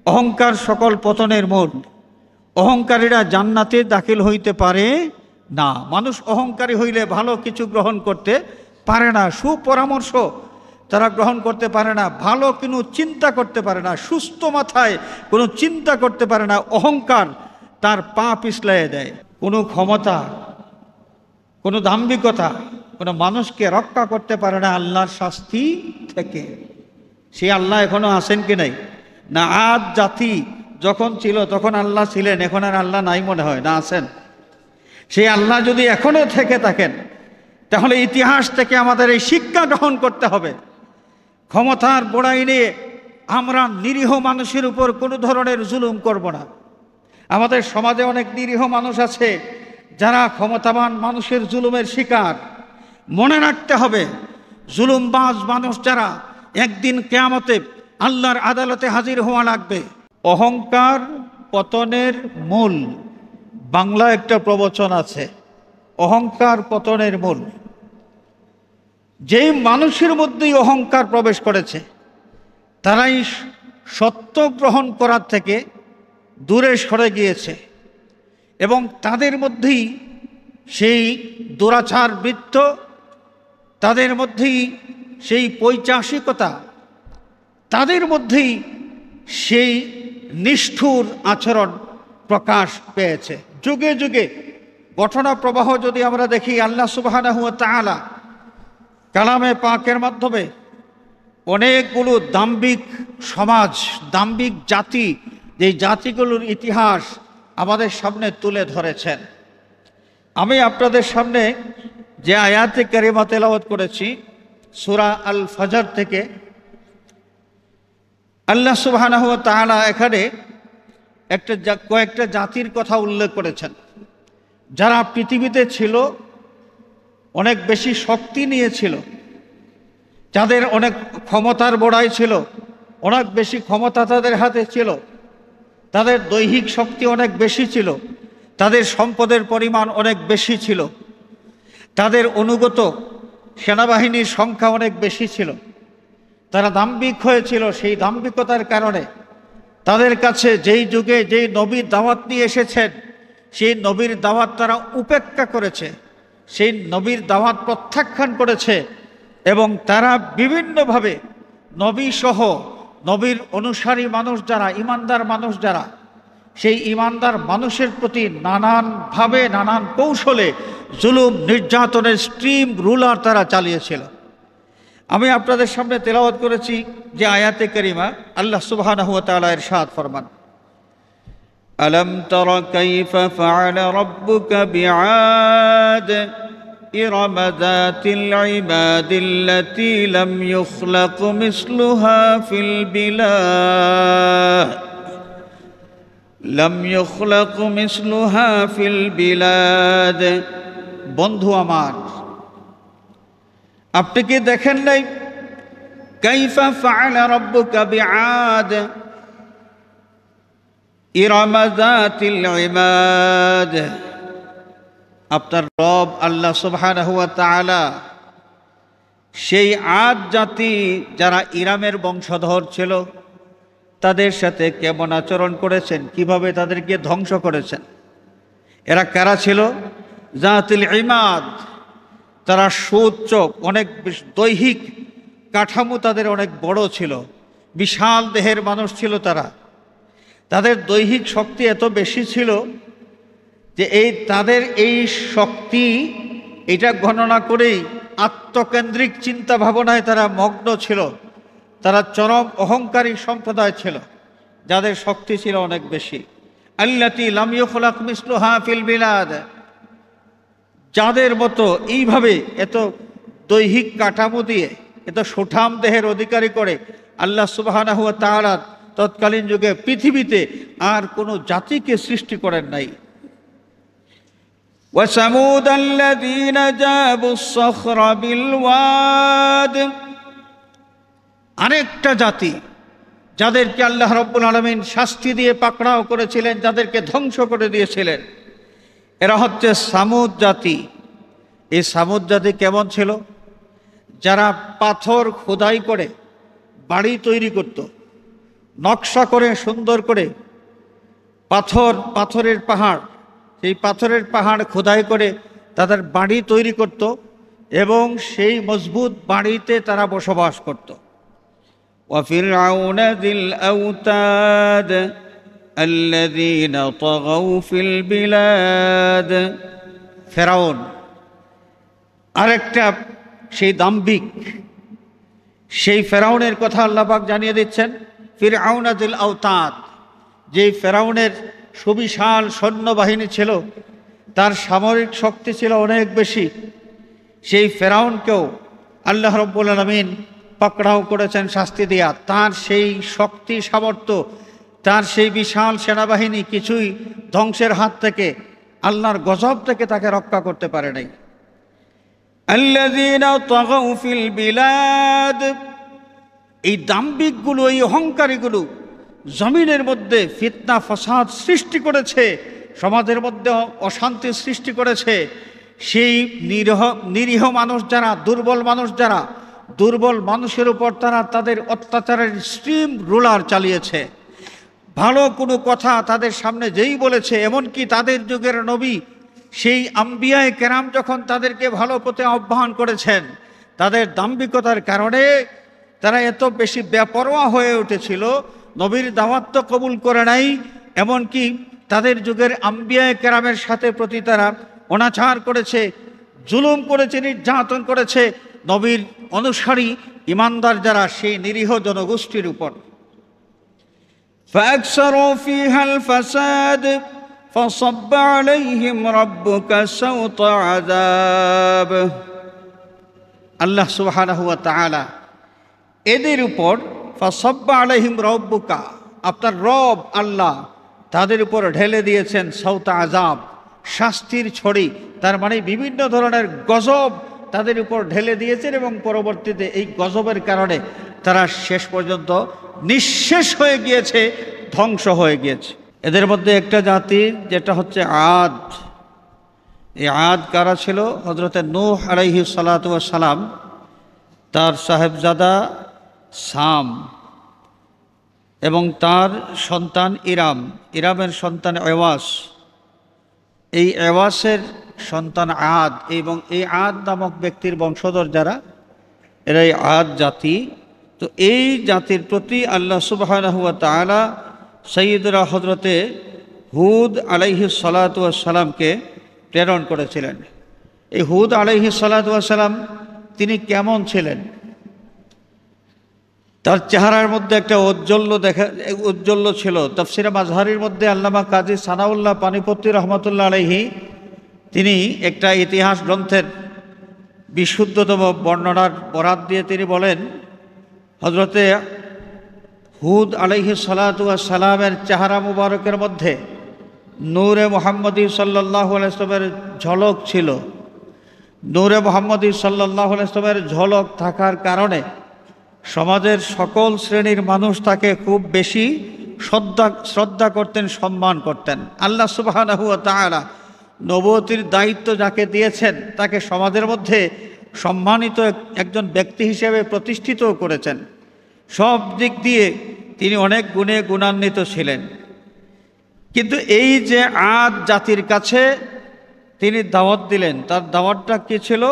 অহংকার সকল পতনের মূল। অহংকারীরা জান্নাতে দাখিল হইতে পারে না। মানুষ অহংকারী হইলে ভালো কিছু গ্রহণ করতে পারে না, সুপরামর্শ তারা গ্রহণ করতে পারে না, ভালো কোনো চিন্তা করতে পারে না, সুস্থ মাথায় কোনো চিন্তা করতে পারে না। অহংকার তার পা পিছলাইয়ে দেয়। কোনো ক্ষমতা, কোনো দাম্ভিকতা কোনো মানুষকে রক্ষা করতে পারে না আল্লাহর শাস্তি থেকে। সে আল্লাহ এখনো আছেন কি নাই? না, আদ জাতি যখন ছিল তখন আল্লাহ ছিলেন, এখন আর আল্লাহ নাই মনে হয়, না আছেন? সেই আল্লাহ যদি এখনো থেকে থাকেন তাহলে ইতিহাস থেকে আমাদের এই শিক্ষা গ্রহণ করতে হবে, ক্ষমতার বড়াই নিয়ে আমরা নিরীহ মানুষের উপর কোনো ধরনের জুলুম করব না। আমাদের সমাজে অনেক নিরীহ মানুষ আছে যারা ক্ষমতাবান মানুষের জুলুমের শিকার। মনে রাখতে হবে, জুলুমবাজ মানুষ যারা একদিন কিয়ামতে আল্লাহর আদালতে হাজির হওয়া লাগবে। অহংকার পতনের মূল। বাংলা একটা প্রবচন আছে, অহংকার পতনের মূল। যেই মানুষের মধ্যেই অহংকার প্রবেশ করেছে তারাই সত্য গ্রহণ করার থেকে দূরে সরে গিয়েছে এবং তাদের মধ্যেই সেই দুরাচার বৃত্ত, তাদের মধ্যেই সেই পৈশাচিকতা, তাদের মধ্যেই সেই নিষ্ঠুর আচরণ প্রকাশ পেয়েছে। যুগে যুগে ঘটনা প্রবাহ যদি আমরা দেখি, আল্লাহ সুবহানাহু ওয়া তাআলা কালামে পাকের মাধ্যমে অনেকগুলো দাম্ভিক সমাজ, দাম্ভিক জাতি, যেই জাতিগুলোর ইতিহাস আমাদের সামনে তুলে ধরেছেন। আমি আপনাদের সামনে যে আয়াতে কারিমা তেলাওয়াত করেছি সূরা আল ফজর থেকে, আল্লাহ সুবহানাহু ওয়া তাআলা এখানে কয়েকটা জাতির কথা উল্লেখ করেছেন যারা পৃথিবীতে ছিল, অনেক বেশি শক্তি নিয়েছিল, যাদের অনেক ক্ষমতার বড়াই ছিল, অনেক বেশি ক্ষমতা তাদের হাতে ছিল, তাদের দৈহিক শক্তি অনেক বেশি ছিল, তাদের সম্পদের পরিমাণ অনেক বেশি ছিল, তাদের অনুগত সেনাবাহিনীর সংখ্যা অনেক বেশি ছিল। তারা দাম্ভিক হয়েছিল। সেই দাম্ভিকতার কারণে তাদের কাছে যেই যুগে যেই নবীর দাওয়াত নিয়ে এসেছেন সেই নবীর দাওয়াত তারা উপেক্ষা করেছে, সেই নবীর দাওয়াত প্রত্যাখ্যান করেছে এবং তারা বিভিন্নভাবে নবী সহ নবীর অনুসারী মানুষ যারা, ইমানদার মানুষ যারা, সেই ইমানদার মানুষের প্রতি নানানভাবে নানান কৌশলে জুলুম নির্যাতনের স্ট্রিম রুলার তারা চালিয়েছিল। আমি আপনাদের সামনে তেলাওয়াত করেছি যে আয়াতে কারিমা, আল্লাহ সুবহানাহু ওয়া তাআলা ইরশাদ ফরমান, আলম তারা কাইফা ফাআলা রাব্বুকা বিআদ ইরম যাতিল ইবাদিল্লাতী লাম ইখলাক মিসলুহা ফিল বিলাদ লাম ইখলাক মিসলুহা ফিল বিলাদ। বন্ধু আমার, আপনি কি দেখেন নাই কাইফা ফাআলা রাব্বুকা বিআদ ইরম যাতিল ইবাদ। আপনার রব আল্লাহ সুবহানাহু ওয়া তাআলা সেই আদ জাতি যারা ইরামের বংশধর ছিল তাদের সাথে কেমন আচরণ করেছেন, কিভাবে তাদেরকে ধ্বংস করেছেন। এরা কারা ছিল? জাতিল ইমাদ। তারা সুউচ্চ, অনেক দৈহিক কাঠামো তাদের অনেক বড় ছিল, বিশাল দেহের মানুষ ছিল তারা। তাদের দৈহিক শক্তি এত বেশি ছিল যে তাদের এই শক্তি এটা গণনা করেই আত্মকেন্দ্রিক চিন্তা ভাবনায় তারা মগ্ন ছিল। তারা চরম অহংকারী সম্প্রদায় ছিল যাদের শক্তি ছিল অনেক বেশি। আল্লাতী লাম ইখলাক মিসলুহা ফিল বিলাদ, যাদের মতো এইভাবে এত দৈহিক কাঠামো দিয়ে এত সুঠাম দেহের অধিকারী করে আল্লাহ সুবহানাহু ওয়া তাআলা তৎকালীন যুগে পৃথিবীতে আর কোনো জাতিকে সৃষ্টি করেন নাই। وَثَمُودَ الَّذِينَ جَابُوا الصَّخْرَ بِالْوَادِ, আরেকটা জাতি যাদেরকে আল্লাহ রাব্বুল আলামিন শাস্তি দিয়ে পাকড়াও করেছিলেন, যাদেরকে ধ্বংস করে দিয়েছিলেন, এরা হচ্ছে সামুদ জাতি। এই সামুদ জাতি কেমন ছিল? যারা পাথর খোদাই করে বাড়ি তৈরি করত, নকশা করে সুন্দর করে পাথরের পাহাড়, সেই পাথরের পাহাড় খোদাই করে তাদের বাড়ি তৈরি করত এবং সেই মজবুত বাড়িতে তারা বসবাস করত। وفرعون ذي الأوتاد الذين طغوا في البلاد। ফেরাউন আরেকটা সেই দাম্ভিক, সেই ফেরাউনের কথা আল্লাহ পাক জানিয়ে দিচ্ছেন। ফিরআউন যিল আওতাদ, যে ফেরাউনের সুবিশাল সৈন্যবাহিনী ছিল, তার সামরিক শক্তি ছিল অনেক বেশি, সেই ফেরাউনকেও আল্লাহ রাব্বুল আলামিন পাকড়াও করেছেন শাস্তি দিয়া। তার সেই শক্তি সামর্থ্য, তার সেই বিশাল সেনাবাহিনী কিছুই ধ্বংসের হাত থেকে, আল্লাহর গজব থেকে তাকে রক্ষা করতে পারে নাই। আল্লাযীনা তাগাউ ফিল বিলাদ, এই দাম্ভিকগুলো, এই অহংকারীগুলো জমিনের মধ্যে ফিতনা ফাসাদ সৃষ্টি করেছে, সমাজের মধ্যে অশান্তি সৃষ্টি করেছে। সেই নিরীহ মানুষ যারা, দুর্বল মানুষ যারা, দুর্বল মানুষের উপর তারা তাদের অত্যাচারের স্ট্রিম রুলার চালিয়েছে। ভালো কোনো কথা তাদের সামনে যেই বলেছে, এমনকি তাদের যুগের নবী সেই আম্বিয়ায়ে কেরাম যখন তাদেরকে ভালো পথে আহ্বান করেছেন, তাদের দাম্ভিকতার কারণে তারা এত বেশি বেপরোয়া হয়ে উঠেছিল, নবীর দাওয়াত তো কবুল করে নাই, এমনকি তাদের যুগের আম্বিয়ায়ে কেরামের সাথে প্রতি তারা অনাচার করেছে, জুলুম করেছে, নির্যাতন করেছে নবীর অনুসারী ইমানদার যারা, সেই নিরীহ জনগোষ্ঠীর উপর। فأكثروا فيها الفساد فصب عليهم ربك سوط عذاب। আল্লাহ সুবহানাহু ওয়া তাআলা এদের উপর ফাসাব্বা আলাইহিম রাব্বুকা, আপনার রব আল্লাহ তাদের উপর ঢেলে দিয়েছেন সাউতা আযাব, শাস্তির ছড়ি। তার মানে বিভিন্ন ধরনের গজব তাদের উপর ঢেলে দিয়েছেন এবং পরবর্তীতে এই গজবের কারণে তারা শেষ পর্যন্ত নিঃশেষ হয়ে গিয়েছে, ধ্বংস হয়ে গিয়েছে। এদের মধ্যে একটা জাতি যেটা হচ্ছে আদ। এই আদ কারা ছিল? হযরতে নূহ আলাইহিস সালাতু ওয়াস সালাম, তার সাহেবজাদা সাম এবং তার সন্তান ইরাম, ইরামের সন্তান এওয়াস, এই এওয়াসের সন্তান আদ, এবং এই আদ নামক ব্যক্তির বংশধর যারা, এরাই আদ জাতি। তো এই জাতির প্রতি আল্লাহ সুবহানাহু ওয়া তাআলা সাইয়্যিদুনা হযরতে হুদ আলাইহিস সালাতু ওয়াস সালামকে প্রেরণ করেছিলেন। এই হুদ আলাইহিস সালাতু ওয়াস সালাম তিনি কেমন ছিলেন? তার চেহারার মধ্যে একটা ঔজ্জ্বল্য ছিল। তাফসিরে মাযহারির মধ্যে আল্লামা কাজী সানাউল্লাহ পানিপত্তি রহমতুল্লাহ আলাইহি তিনি একটা ইতিহাস গ্রন্থের বিশুদ্ধতম বর্ণনার বরাত দিয়ে তিনি বলেন, হযরতে হুদ আলাইহিস সালাতু ওয়াস সালামের চেহারা মুবারকের মধ্যে নূরে মুহাম্মদী সাল্লাল্লাহু আলাইহি ওয়াসাল্লামের ঝলক ছিল। নূরে মুহাম্মদী সাল্লাল্লাহু আলাইহি ওয়াসাল্লামের ঝলক থাকার কারণে সমাজের সকল শ্রেণীর মানুষ তাকে খুব বেশি শ্রদ্ধা করতেন, সম্মান করতেন। আল্লাহ সুবহানাহু ওয়া তাআলা নবুয়তির দায়িত্ব যাকে দিয়েছেন তাকে সমাজের মধ্যে সম্মানিত একজন ব্যক্তি হিসেবে প্রতিষ্ঠিত করেছেন। সব দিক দিয়ে তিনি অনেক গুণে গুণান্বিত ছিলেন। কিন্তু এই যে আদ জাতির কাছে তিনি দাওয়াত দিলেন, তার দাওয়াতটা কি ছিল?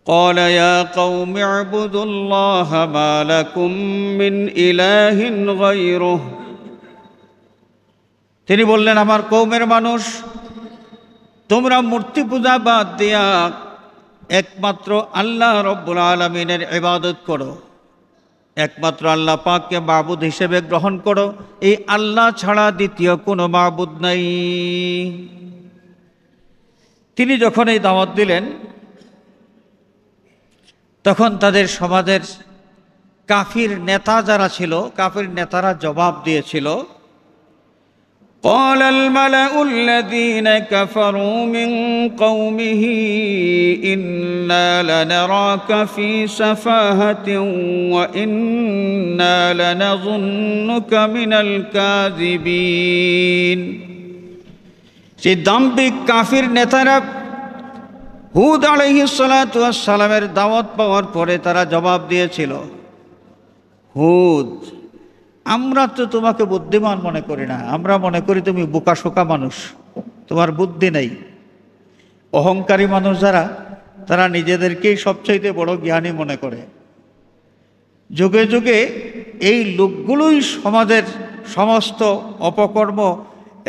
قال يا قوم اعبدوا الله ما لكم من إله غيره। তিনি বললেন, আমার কওমের মানুষ, তোমরা মূর্তি পূজা বাদ দিয়া একমাত্র আল্লাহ রব্বুল আলামিনের ইবাদত করো, একমাত্র আল্লাহ পাককে মাবুদ হিসেবে গ্রহণ করো। এই আল্লাহ ছাড়া দ্বিতীয় কোনো মাবুদ নাই। তিনি যখন এই দাওয়াত দিলেন, তখন তাদের সমাজের কাফির নেতা যারা ছিল, কাফির নেতারা জবাব দিয়েছিল, قال الملأ الذين كفروا من قومه إنا لنراك في سفاهة وإنا لنظنك من الكاذبين। সেই দাম্ভিক কাফির নেতারা হুদ আলাইহিস সালাতু ওয়াস সালামের দাওয়াত পাওয়ার পরে তারা জবাব দিয়েছিল, হুদ আমরা তো তোমাকে বুদ্ধিমান মনে করি না, আমরা মনে করি তুমি বোকাশোকা মানুষ, তোমার বুদ্ধি নেই। অহংকারী মানুষ যারা, তারা নিজেদেরকেই সবচাইতে বড় জ্ঞানী মনে করে। যুগে যুগে এই লোকগুলোই সমাজের সমস্ত অপকর্ম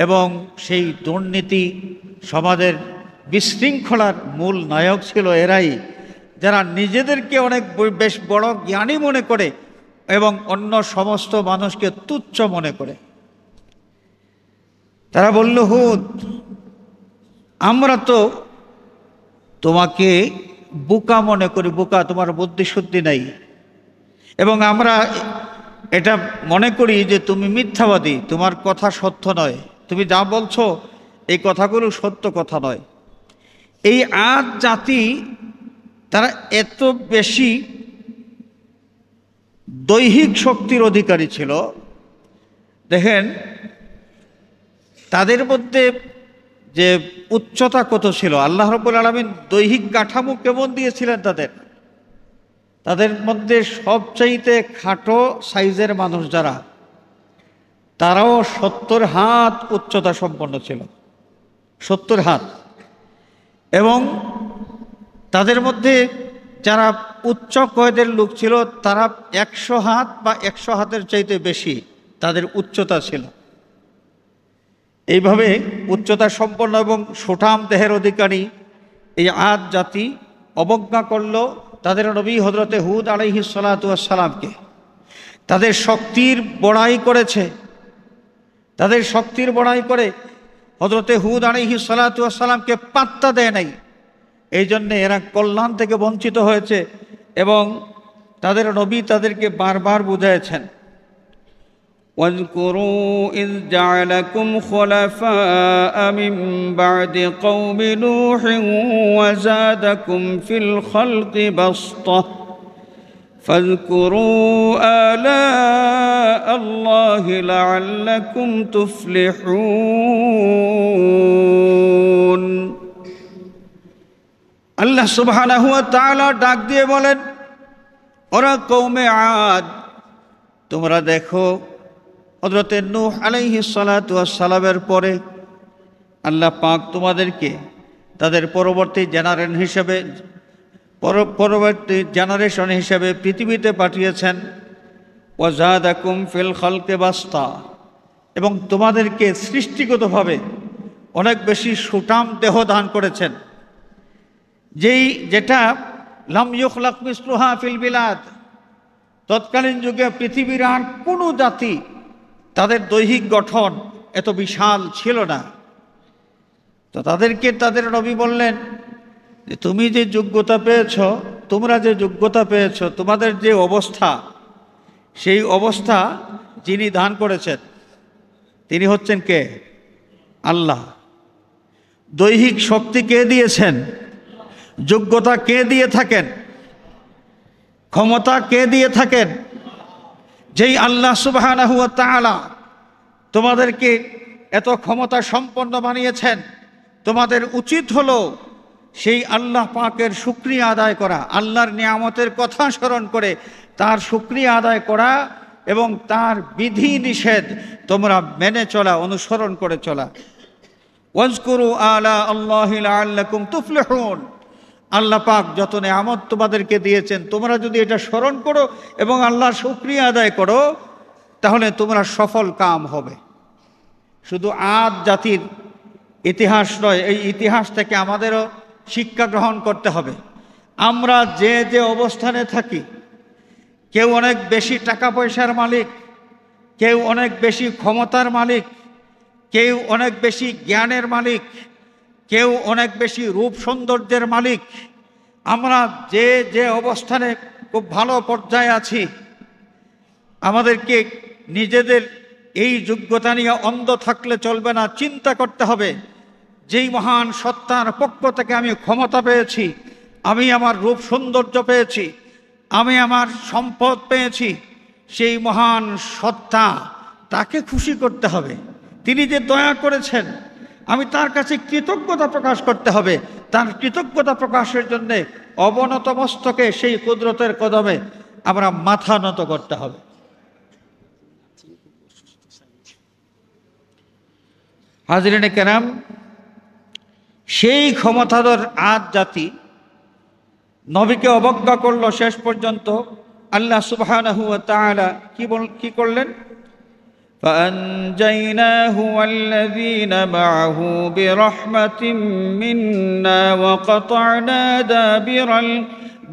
এবং সেই দুর্নীতি, সমাজের বিশৃঙ্খলার মূল নায়ক ছিল এরাই, যারা নিজেদেরকে অনেক বেশ বড় জ্ঞানী মনে করে এবং অন্য সমস্ত মানুষকে তুচ্ছ মনে করে। তারা বলল, হুদ, আমরা তো তোমাকে বোকা মনে করি, বোকা, তোমার বুদ্ধিশুদ্ধি নাই, এবং আমরা এটা মনে করি যে তুমি মিথ্যাবাদী, তোমার কথা সত্য নয়, তুমি যা বলছো এই কথাগুলো সত্য কথা নয়। এই আদ জাতি তারা এত বেশি দৈহিক শক্তির অধিকারী ছিল, দেখেন তাদের মধ্যে যে উচ্চতা কত ছিল। আল্লাহ রাব্বুল আলামিন দৈহিক কাঠামো কেমন দিয়েছিলেন তাদের মধ্যে সবচাইতে খাটো সাইজের মানুষ যারা, তারাও 70 হাত উচ্চতা সম্পন্ন ছিল, 70 হাত। এবং তাদের মধ্যে যারা উচ্চ কয়দের লোক ছিল, তারা 100 হাত বা 100 হাতের চাইতে বেশি তাদের উচ্চতা ছিল। এইভাবে উচ্চতা সম্পন্ন এবং সুঠাম দেহের অধিকারী এই আদ জাতি অবজ্ঞা করল তাদের নবী হযরতে হুদ আলাইহিস সালাতু ওয়াস সালামকে। তাদের শক্তির বড়াই করেছে, তাদের শক্তির বড়াই করে হযরতে হুদ আলাইহিস সালাতু ওয়াস সালামকে পাত্তা দেয় নাই। এই জন্যে এরা কল্যাণ থেকে বঞ্চিত হয়েছে এবং তাদের নবী তাদেরকে বারবার বুঝাইছেন। واذكروا إذ جعلكم خلفاء من بعد قوم نوح وزادكم في الخلق بسطة فاذكروا آلاء الله لعلكم تفلحون। আল্লাহ সুবহানাহু ওয়া তাআলা ডাক দিয়ে বলেন, ওরা কওমে আদ, তোমরা দেখো হযরতে নূহ আলাইহিস সালাতু ওয়াস সালামের পরে আল্লাহ পাক তোমাদেরকে তাদের পরবর্তী জেনারেশন হিসেবে পৃথিবীতে পাঠিয়েছেন। ওয়াজাদাকুম ফিল খালকি বাসতা, এবং তোমাদেরকে সৃষ্টিগতভাবে অনেক বেশি সুঠাম দেহ দান করেছেন, যেটা লাম ইউখলাক মিসলুহা ফিল বিলাদ, তৎকালীন যুগে পৃথিবীর আর কোনো জাতি তাদের দৈহিক গঠন এত বিশাল ছিল না। তো তাদেরকে তাদের নবী বললেন যে তুমি যে যোগ্যতা পেয়েছ, তোমরা যে যোগ্যতা পেয়েছ, তোমাদের যে অবস্থা, সেই অবস্থা যিনি দান করেছেন তিনি হচ্ছেন কে? আল্লাহ। দৈহিক শক্তি কে দিয়েছেন? যোগ্যতা কে দিয়ে থাকেন? ক্ষমতা কে দিয়ে থাকেন? যেই আল্লাহ সুবহানাহু ওয়া তাআলা তোমাদেরকে এত ক্ষমতা সম্পন্ন বানিয়েছেন, তোমাদের উচিত হলো সেই আল্লাহ পাকের শুকরিয়া আদায় করা, আল্লাহর নিয়ামতের কথা স্মরণ করে তার শুকরিয়া আদায় করা এবং তার বিধি নিষেধ তোমরা মেনে চলা, অনুসরণ করে চলা। ওয়াজকুরু আলা আল্লাহি লাআল্লাকুম তুফলিহুন। আল্লাহ পাক যত নিয়ামত তোমাদেরকে দিয়েছেন, তোমরা যদি এটা স্মরণ করো এবং আল্লাহর শুকরিয়া আদায় করো, তাহলে তোমরা সফল কাম হবে। শুধু আদ জাতির ইতিহাস নয়, এই ইতিহাস থেকে আমাদেরও শিক্ষা গ্রহণ করতে হবে। আমরা যে যে অবস্থানে থাকি, কেউ অনেক বেশি টাকা পয়সার মালিক, কেউ অনেক বেশি ক্ষমতার মালিক, কেউ অনেক বেশি জ্ঞানের মালিক, কেউ অনেক বেশি রূপ সৌন্দর্যের মালিক। আমরা যে যে অবস্থানে খুব ভালো পর্যায়ে আছি, আমাদেরকে নিজেদের এই যোগ্যতা নিয়ে অন্ধ থাকলে চলবে না, চিন্তা করতে হবে যেই মহান সত্তার পক্ষ থেকে আমি ক্ষমতা পেয়েছি, আমি আমার রূপ সৌন্দর্য পেয়েছি, আমি আমার সম্পদ পেয়েছি, সেই মহান সত্তা তাকে খুশি করতে হবে। তিনি যে দয়া করেছেন, আমি তার কাছে কৃতজ্ঞতা প্রকাশ করতে হবে। তার কৃতজ্ঞতা প্রকাশের জন্যে অবনত মস্তকে সেই কুদরতের কদমে আমরা মাথা নত করতে হবে। হাজরিনে কেরাম, সেই ক্ষমতাধর আদ জাতি নবীকে অবজ্ঞা করলো, শেষ পর্যন্ত আল্লাহ সুবহানাহু ওয়া তাআলা কি করলেন? فأنجيناه والذين معه برحمة منا وقطعنا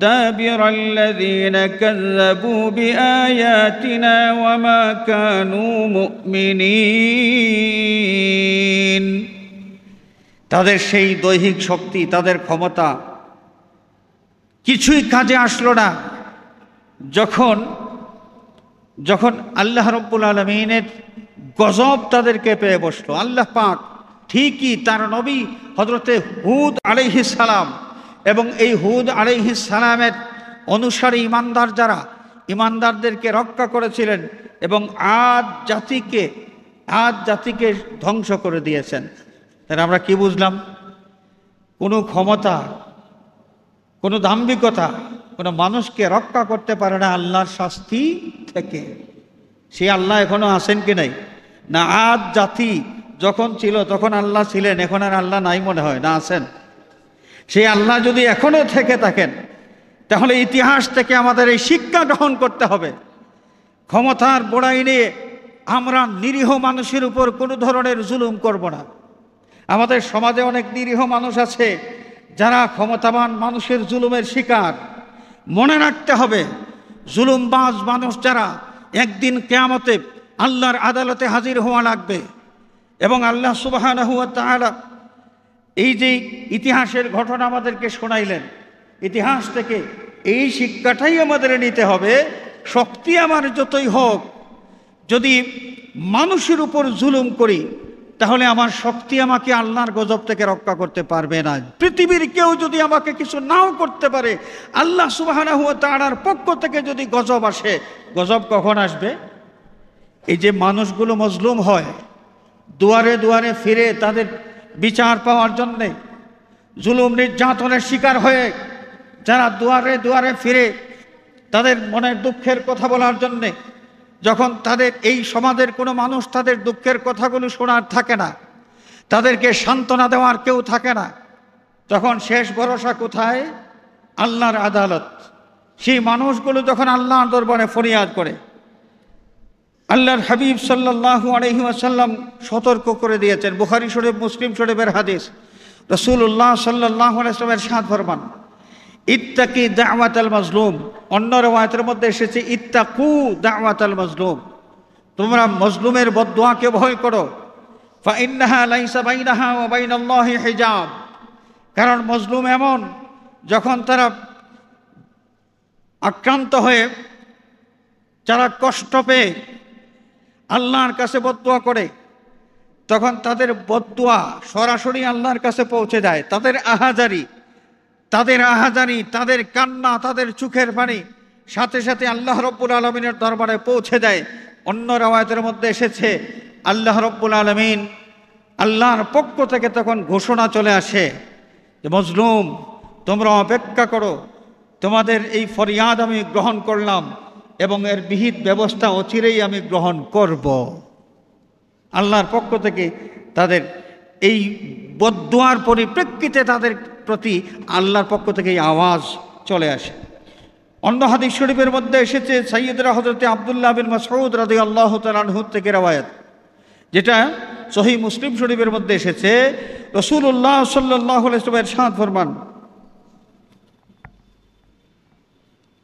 دابر الذين كذبوا بآياتنا وما كانوا مؤمنين। তাদের সেই দৈহিক শক্তি, তাদের ক্ষমতা কিছুই কাজে আসলো না যখন আল্লাহ রাব্বুল আলামিনের গজব তাদেরকে পেয়ে বসলো। আল্লাহ পাক ঠিকই তার নবী হযরতে হুদ আলাইহিস সালাম এবং এই হুদ আলাইহিস সালামের অনুসারী ইমানদার যারা, ইমানদারদেরকে রক্ষা করেছিলেন এবং আদ জাতিকে ধ্বংস করে দিয়েছেন। তাহলে আমরা কি বুঝলাম? কোনো ক্ষমতা, কোনো দাম্ভিকতা কোনো মানুষকে রক্ষা করতে পারে না আল্লাহর শাস্তি থেকে। সেই আল্লাহ এখনো আছেন কি নাই? না, আদ জাতি যখন ছিল তখন আল্লাহ ছিলেন, এখন আর আল্লাহ নাই মনে হয়, না আছেন? সেই আল্লাহ যদি এখনো থেকে থাকেন, তাহলে ইতিহাস থেকে আমাদের এই শিক্ষা গ্রহণ করতে হবে, ক্ষমতার বড়াই নিয়ে আমরা নিরীহ মানুষের উপর কোনো ধরনের জুলুম করব না। আমাদের সমাজে অনেক নিরীহ মানুষ আছে যারা ক্ষমতাবান মানুষের জুলুমের শিকার। মনে রাখতে হবে, জুলুমবাজ মানুষ যারা, একদিন কিয়ামতে আল্লাহর আদালতে হাজির হওয়া লাগবে। এবং আল্লাহ সুবহানাহু ওয়া তাআলা এই যে ইতিহাসের ঘটনা আমাদেরকে শোনাইলেন, ইতিহাস থেকে এই শিক্ষাটাই আমাদের নিতে হবে, শক্তি আমার যতই হোক, যদি মানুষের উপর জুলুম করি তাহলে আমার শক্তি আমাকে আল্লাহর গজব থেকে রক্ষা করতে পারবে না। পৃথিবীর কেউ যদি আমাকে কিছু নাও করতে পারে, আল্লাহ সুবহানাহু ওয়া তাআলার পক্ষ থেকে যদি গজব আসে, গজব কখন আসবে? এই যে মানুষগুলো মজলুম হয়, দুয়ারে দুয়ারে ফিরে তাদের বিচার পাওয়ার জন্যে, জুলুম নির্যাতনের শিকার হয়ে যারা দুয়ারে দুয়ারে ফিরে তাদের মনের দুঃখের কথা বলার জন্যে, যখন তাদের এই সমাজের কোনো মানুষ তাদের দুঃখের কথাগুলো শোনার থাকে না, তাদেরকে সান্ত্বনা দেওয়ার কেউ থাকে না, তখন শেষ ভরসা কোথায়? আল্লাহর আদালত। সেই মানুষগুলো যখন আল্লাহর দরবারে ফরিয়াদ করে, আল্লাহর হাবিব সাল্লাল্লাহু আলাইহি ওয়াসাল্লাম সতর্ক করে দিয়েছেন। বুখারী শরীফ, মুসলিম শরীফের হাদিস, রাসূলুল্লাহ সাল্লাল্লাহু আলাইহি ওয়াসাল্লাম ইরশাদ ফরমান, ইত্তাকি দাওয়াতাল মাজলুম। অন্য রওয়ায়াতের মধ্যে এসেছে ইত্তাকু দাওয়াতাল মাজলুম, তোমরা মজলুমের বদদুয়াকে ভয় করো। ফাইন্নাহা লাইসা বাইনাহা ওয়া বাইনাল্লাহি হিজাব, কারণ মজলুম এমন, যখন তারা আক্রান্ত হয়ে, যারা কষ্ট পেয়ে আল্লাহর কাছে বদদুয়া করে, তখন তাদের বদদুয়া সরাসরি আল্লাহর কাছে পৌঁছে যায়। তাদের আহাজারি, তাদের কান্না, তাদের চোখের পানি সাথে সাথে আল্লাহ রব্বুল আলমিনের দরবারে পৌঁছে দেয়। অন্য রওয়ায়াতের মধ্যে এসেছে, আল্লাহ রব্বুল আলমিন, আল্লাহর পক্ষ থেকে তখন ঘোষণা চলে আসে যে মজলুম, তোমরা অপেক্ষা করো, তোমাদের এই ফরিয়াদ আমি গ্রহণ করলাম এবং এর বিহিত ব্যবস্থা অচিরেই আমি গ্রহণ করব। আল্লাহর পক্ষ থেকে তাদের এই বদদুয়ার পরিপ্রেক্ষিতে তাদের প্রতি আল্লাহর পক্ষ থেকে এই আওয়াজ চলে আসে। অন্য হাদিস শরীফের মধ্যে এসেছে, সাইয়্যিদনা হযরতে আব্দুল্লাহ বিন মাসউদ রাদিয়াল্লাহু তাআলা আনহু থেকে রওয়ায়াত, যেটা সহিহ মুসলিম শরীফের মধ্যে এসেছে। রাসূলুল্লাহ সাল্লাল্লাহু আলাইহি ওয়াসাল্লাম ইরশাদ ফরমান,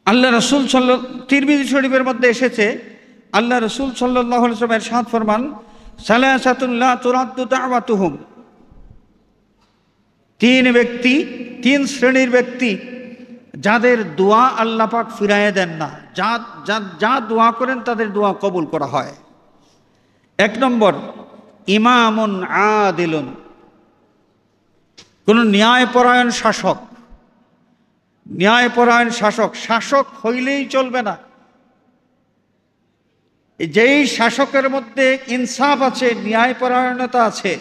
আল্লাহ রাসূল তিরমিজি শরীফের মধ্যে এসেছে, আল্লাহ রাসূল সাল্লাল্লাহু আলাইহি ওয়াসাল্লাম ইরশাদ ফরমান, সালাসাতুন লা তুরাদ্দু দাওয়াতুহুম, তিন শ্রেণীর ব্যক্তি যাদের দোয়া আল্লাহ পাক ফিরাইয়ে দেন না, যা দোয়া করেন তাদের দোয়া কবুল করা হয়। এক নম্বর, ইমামুন আদিলুন, কোন ন্যায়পরায়ণ শাসক, শাসক হইলেই চলবে না। যেই শাসকের মধ্যে ইনসাফ আছে, ন্যায়পরায়ণতা আছে,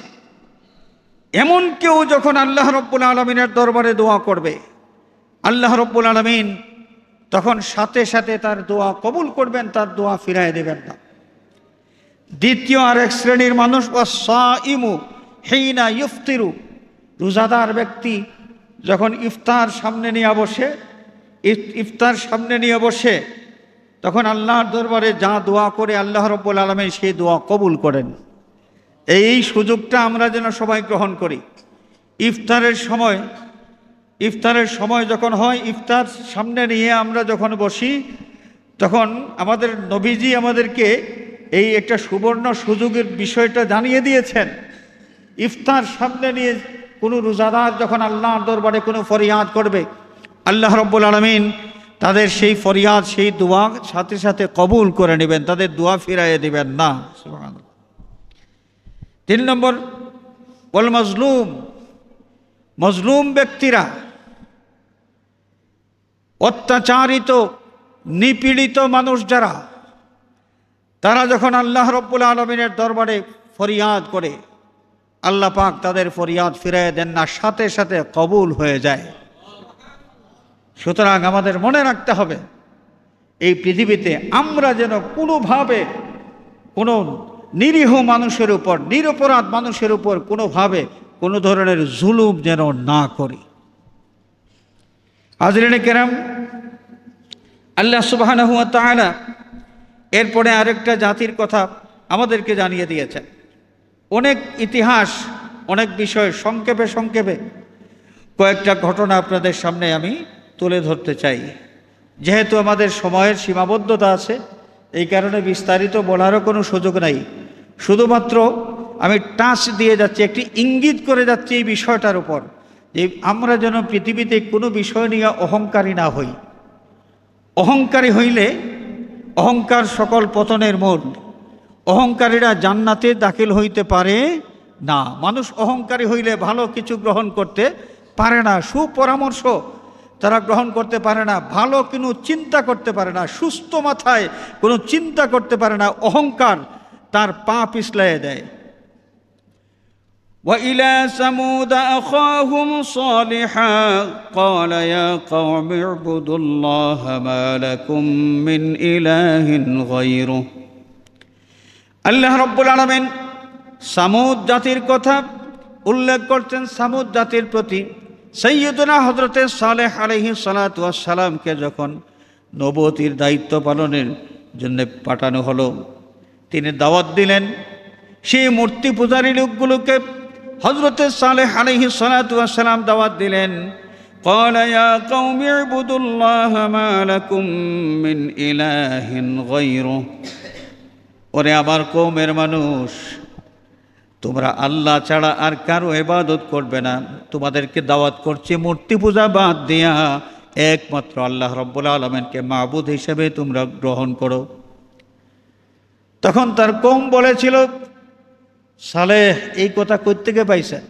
এমন কেউ যখন আল্লাহ রব্বুল আলমিনের দরবারে দোয়া করবে, আল্লাহ রব্বুল আলমিন তখন সাথে সাথে তার দোয়া কবুল করবেন, তার দোয়া ফিরাই দেবেন না। দ্বিতীয় আরেক শ্রেণীর মানুষ, ওয়াসাইমু, হিনা ইফতিরু, রোজাদার ব্যক্তি যখন ইফতার সামনে নিয়ে বসে, ইফতার সামনে নিয়ে বসে তখন আল্লাহর দরবারে যা দোয়া করে আল্লাহ রাব্বুল আলামিন সেই দোয়া কবুল করেন। এই সুযোগটা আমরা যেন সবাই গ্রহণ করি। ইফতারের সময় যখন হয়, ইফতার সামনে নিয়ে আমরা যখন বসি, তখন আমাদের নবীজি আমাদেরকে এই একটা সুবর্ণ সুযোগের বিষয়টা জানিয়ে দিয়েছেন। ইফতার সামনে নিয়ে কোনো রোজাদার যখন আল্লাহর দরবারে কোনো ফরিয়াদ করবে, আল্লাহ রাব্বুল আলামিন তাদের সেই ফরিয়াদ, সেই দোয়া সাথে সাথে কবুল করে নেবেন, তাদের দোয়া ফিরাইয়ে দিবেন না। সুবহানাল্লাহ। 3 নম্বর, ওয়াল মাজলুম, মজলুম ব্যক্তিরা, অত্যাচারিত নিপীড়িত মানুষ যারা, তারা যখন আল্লাহ রাব্বুল আলামিনের দরবারে ফরিয়াদ করে, আল্লাহ পাক তাদের ফরিয়াদ ফিরিয়ে দেন না, সাথে সাথে কবুল হয়ে যায়। সুতরাং আমাদের মনে রাখতে হবে, এই পৃথিবীতে আমরা যেন কোনোভাবে কোনো নিরীহ মানুষের উপর, নিরপরাধ মানুষের উপর কোনোভাবে কোনো ধরনের জুলুম যেন না করি। হাজরিনে কেরাম, আল্লাহ সুবহানাহু ওয়া তাআলা এরপরে আরেকটা জাতির কথা আমাদেরকে জানিয়ে দিয়েছেন। অনেক ইতিহাস, অনেক বিষয় সংক্ষেপে সংক্ষেপে কয়েকটা ঘটনা আপনাদের সামনে আমি তুলে ধরতে চাই। যেহেতু আমাদের সময়ের সীমাবদ্ধতা আছে, এই কারণে বিস্তারিত বলারও কোনো সুযোগ নাই। শুধুমাত্র আমি টাচ দিয়ে যাচ্ছি, একটি ইঙ্গিত করে যাচ্ছি এই বিষয়টার উপর, যে আমরা যেন পৃথিবীতে কোনো বিষয় নিয়ে অহংকারী না হই। অহংকারী হইলে অহংকার সকল পতনের মূল। অহংকারীরা জান্নাতে দাখিল হইতে পারে না। মানুষ অহংকারী হইলে ভালো কিছু গ্রহণ করতে পারে না, সুপরামর্শ তারা গ্রহণ করতে পারে না, ভালো কোনো চিন্তা করতে পারে না, সুস্থ মাথায় কোনো চিন্তা করতে পারে না। অহংকার তার পা পিছলাইয়ে দেয়। وإلى ثمود أخاهم صالحا قال يا قوم اعبدوا الله ما لكم من إله غيره। আল্লাহ রাব্বুল আলামিন সামুদ জাতির কথা উল্লেখ করছেন। সামুদ জাতির প্রতি সাইয়্যিদুনা হযরতে সালেহ আলাইহিস সালাতু ওয়াস সালামকে যখন নবুয়তির দায়িত্ব পালনের জন্য পাঠানো হলো, তিনি দাওয়াত দিলেন। সেই মূর্তি পূজারী লোকগুলোকে হযরতে সালেহ আলাইহিস সালাতু ওয়াস সালাম দাওয়াত দিলেন। قال يا قوم اعبدوا الله ما لكم من إله غيره। ওরে আমার কওমের মানুষ, তোমরা আল্লাহ ছাড়া আর কারো ইবাদত করবে না। তোমাদেরকে দাওয়াত করছে মূর্তি পূজা বাদ দিয়া একমাত্র আল্লাহ রাব্বুল আলামিনকে মাবুদ হিসেবে তোমরা গ্রহণ করো। তখন তার কওম বলেছিল, সালেহ এই কথা কই থেকে পাইছেন?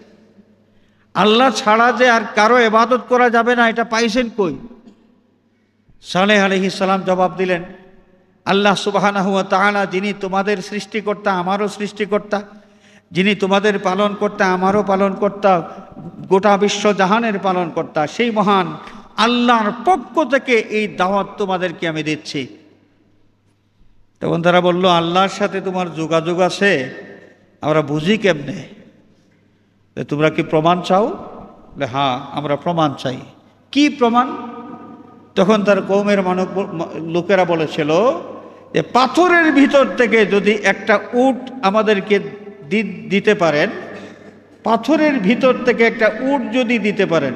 আল্লাহ ছাড়া যে আর কারো ইবাদত করা যাবে না, এটা পাইছেন কই? সালেহ আলাইহিস সালাম জবাব দিলেন, আল্লাহ সুবহানাহু ওয়া তাআলা, যিনি তোমাদের সৃষ্টিকর্তা আমারও সৃষ্টিকর্তা, যিনি তোমাদের পালনকর্তা আমারও পালনকর্তা, গোটা বিশ্ব জাহানের পালনকর্তা, সেই মহান আল্লাহর পক্ষ থেকে এই দাওয়াত তোমাদেরকে আমি দিচ্ছি। তখন তারা বলল, আল্লাহর সাথে তোমার যোগাযোগ আছে, আমরা বুঝি কেমনে? তোমরা কি প্রমাণ চাও? হ্যাঁ, আমরা প্রমাণ চাই। কি প্রমাণ? তখন তার কওমের লোকেরা বলেছিল যে পাথরের ভিতর থেকে যদি একটা উট আমাদেরকে দিতে পারেন, পাথরের ভিতর থেকে একটা উট যদি দিতে পারেন,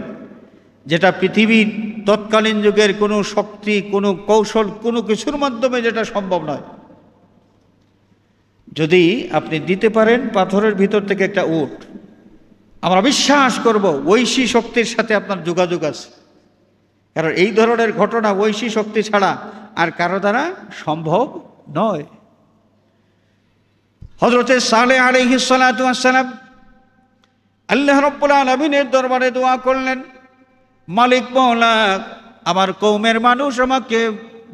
যেটা পৃথিবীর তৎকালীন যুগের কোনো শক্তি, কোনো কৌশল, কোনো কিছুর মাধ্যমে যেটা সম্ভব নয়, যদি আপনি দিতে পারেন পাথরের ভিতর থেকে একটা উট, আমরা বিশ্বাস করব ঐশী শক্তির সাথে আপনার যোগাযোগ আছে। কারণ এই ধরনের ঘটনা ঐশী শক্তি ছাড়া আর কারো দ্বারা সম্ভব নয়। হযরতে সালেহ আলাইহিস সালাতু ওয়াস সালাম আল্লাহ রাব্বুল আলামিনের দরবারে দোয়া করলেন, মালিক মওলা, আমার কওমের মানুষ আমাকে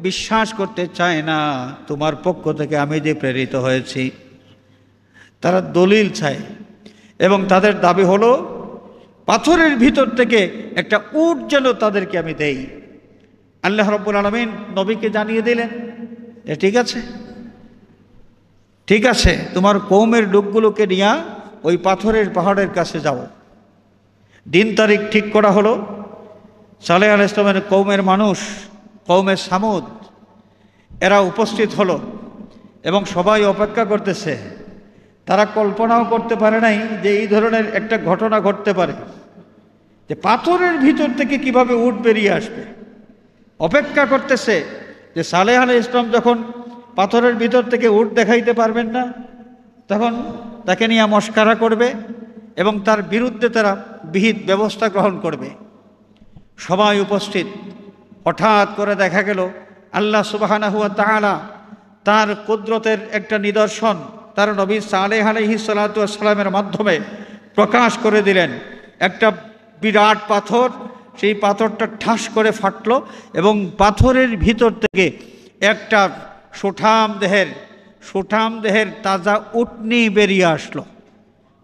বিশ্বাস করতে চায় না, তোমার পক্ষ থেকে আমি যে প্রেরিত হয়েছি। তারা দলিল চায় এবং তাদের দাবি হলো পাথরের ভিতর থেকে একটা উট যেন তাদেরকে আমি দেই। আল্লাহ রাব্বুল আলামিন নবীকে জানিয়ে দিলেন যে ঠিক আছে, ঠিক আছে, তোমার কওমের লোকগুলোকে নিয়ে ওই পাথরের পাহাড়ের কাছে যাও। দিন তারিখ ঠিক করা হলো। সালেহ আলাইহিস সালামের কওমের মানুষ, কওমে সামুদ, এরা উপস্থিত হলো এবং সবাই অপেক্ষা করতেছে। তারা কল্পনাও করতে পারে নাই যে এই ধরনের একটা ঘটনা ঘটতে পারে, যে পাথরের ভিতর থেকে কিভাবে উট বেরিয়ে আসবে। অপেক্ষা করতেছে যে সালেহ আলাইহিস সালাম যখন পাথরের ভিতর থেকে উট দেখাইতে পারবেন না, তখন তাকে নিয়ে মশকরা করবে এবং তার বিরুদ্ধে তারা বিহিত ব্যবস্থা গ্রহণ করবে। সবাই উপস্থিত। হঠাৎ করে দেখা গেল আল্লাহ সুবহানাহু ওয়া তাআলা তার কুদরতের একটা নিদর্শন তার নবী সালেহ আলাইহিস সালাতু ওয়াস সালামের মাধ্যমে প্রকাশ করে দিলেন। একটা বিরাট পাথর, সেই পাথরটা ঠাস করে ফাটলো এবং পাথরের ভিতর থেকে একটা সুঠাম দেহের তাজা উটনি বেরিয়ে আসলো।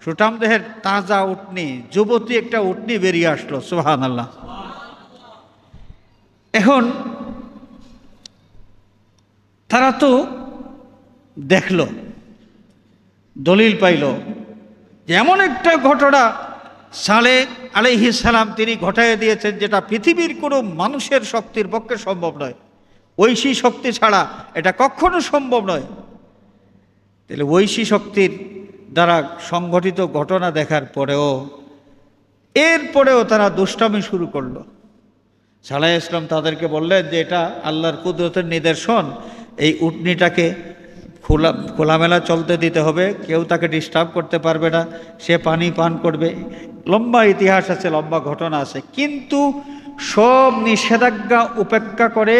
সুঠাম দেহের তাজা উটনি, যুবতী একটা উটনি বেরিয়ে আসলো। সুবহানাল্লাহ। এখন তারা তো দেখল, দলিল পাইল যে এমন একটা ঘটনা সালেহ আলাইহিস সালাম তিনি ঘটাইয়া দিয়েছেন যেটা পৃথিবীর কোনো মানুষের শক্তির পক্ষে সম্ভব নয়। ঐশী শক্তি ছাড়া এটা কখনো সম্ভব নয়। তাহলে ঐশী শক্তির দ্বারা সংঘটিত ঘটনা দেখার এরপরেও তারা দুষ্টামি শুরু করলো। সালেহ ইসলাম তাদেরকে বললেন যে এটা আল্লাহর কুদরতের নিদর্শন, এই উটনিটাকে খোলামেলা চলতে দিতে হবে, কেউ তাকে ডিস্টার্ব করতে পারবে না, সে পানি পান করবে। লম্বা ইতিহাস আছে, লম্বা ঘটনা আছে, কিন্তু সব নিষেধাজ্ঞা উপেক্ষা করে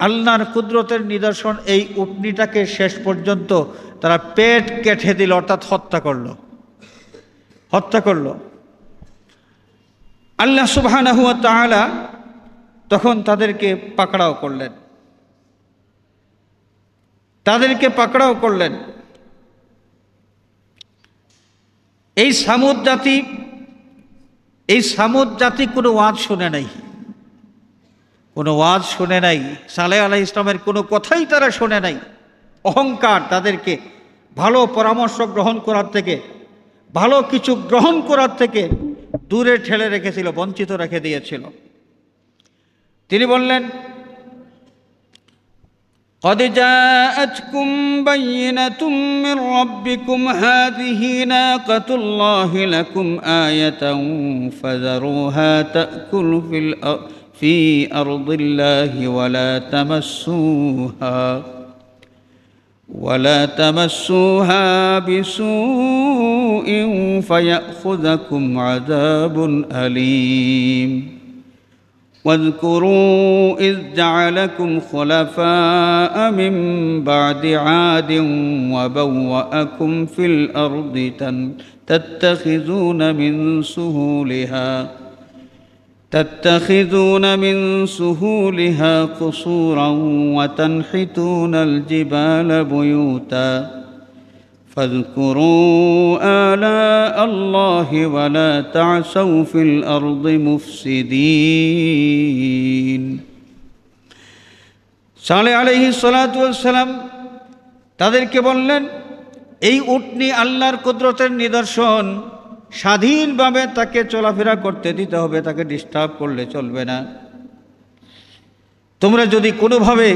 আল্লাহর কুদরতের নিদর্শন এই উটনিটাকে শেষ পর্যন্ত তারা পেট কেটে দিল, অর্থাৎ হত্যা করলো। আল্লাহ সুবহানাহু ওয়া তাআলা তখন তাদেরকে পাকড়াও করলেন। এই সামুদ জাতি কোনো ওয়াজ শুনে নাই, সালেহ আলাইহিস সালামের কোনো কথাই তারা শোনে নাই। অহংকার তাদেরকে ভালো পরামর্শ গ্রহণ করার থেকে, ভালো কিছু গ্রহণ করার থেকে দূরে ঠেলে রেখেছিল, বঞ্চিত রেখে দিয়েছিল। তিনি বললেন, قد جاءتكم بينة من ربكم هذه ناقة الله لكم آية فذروها تأكل في أرض الله ولا تمسوها بسوء فيأخذكم عذاب أليم واذكروا إذ جعلكم خلفاء من بعد عاد وبوأكم في الأرض تتخذون من سهولها قصورا وتنحتون الجبال بيوتا فاذكروا آلاء الله ولا تعثوا في الأرض مفسدين। সালেহ আলাইহিস সালাতু ওয়াস সালাম তাদেরকে বললেন, এই উটনি আল্লাহর কুদরতের নিদর্শন, স্বাধীনভাবে তাকে চলাফেরা করতে দিতে হবে, তাকে ডিস্টার্ব করলে চলবে না। তোমরা যদি কোনোভাবে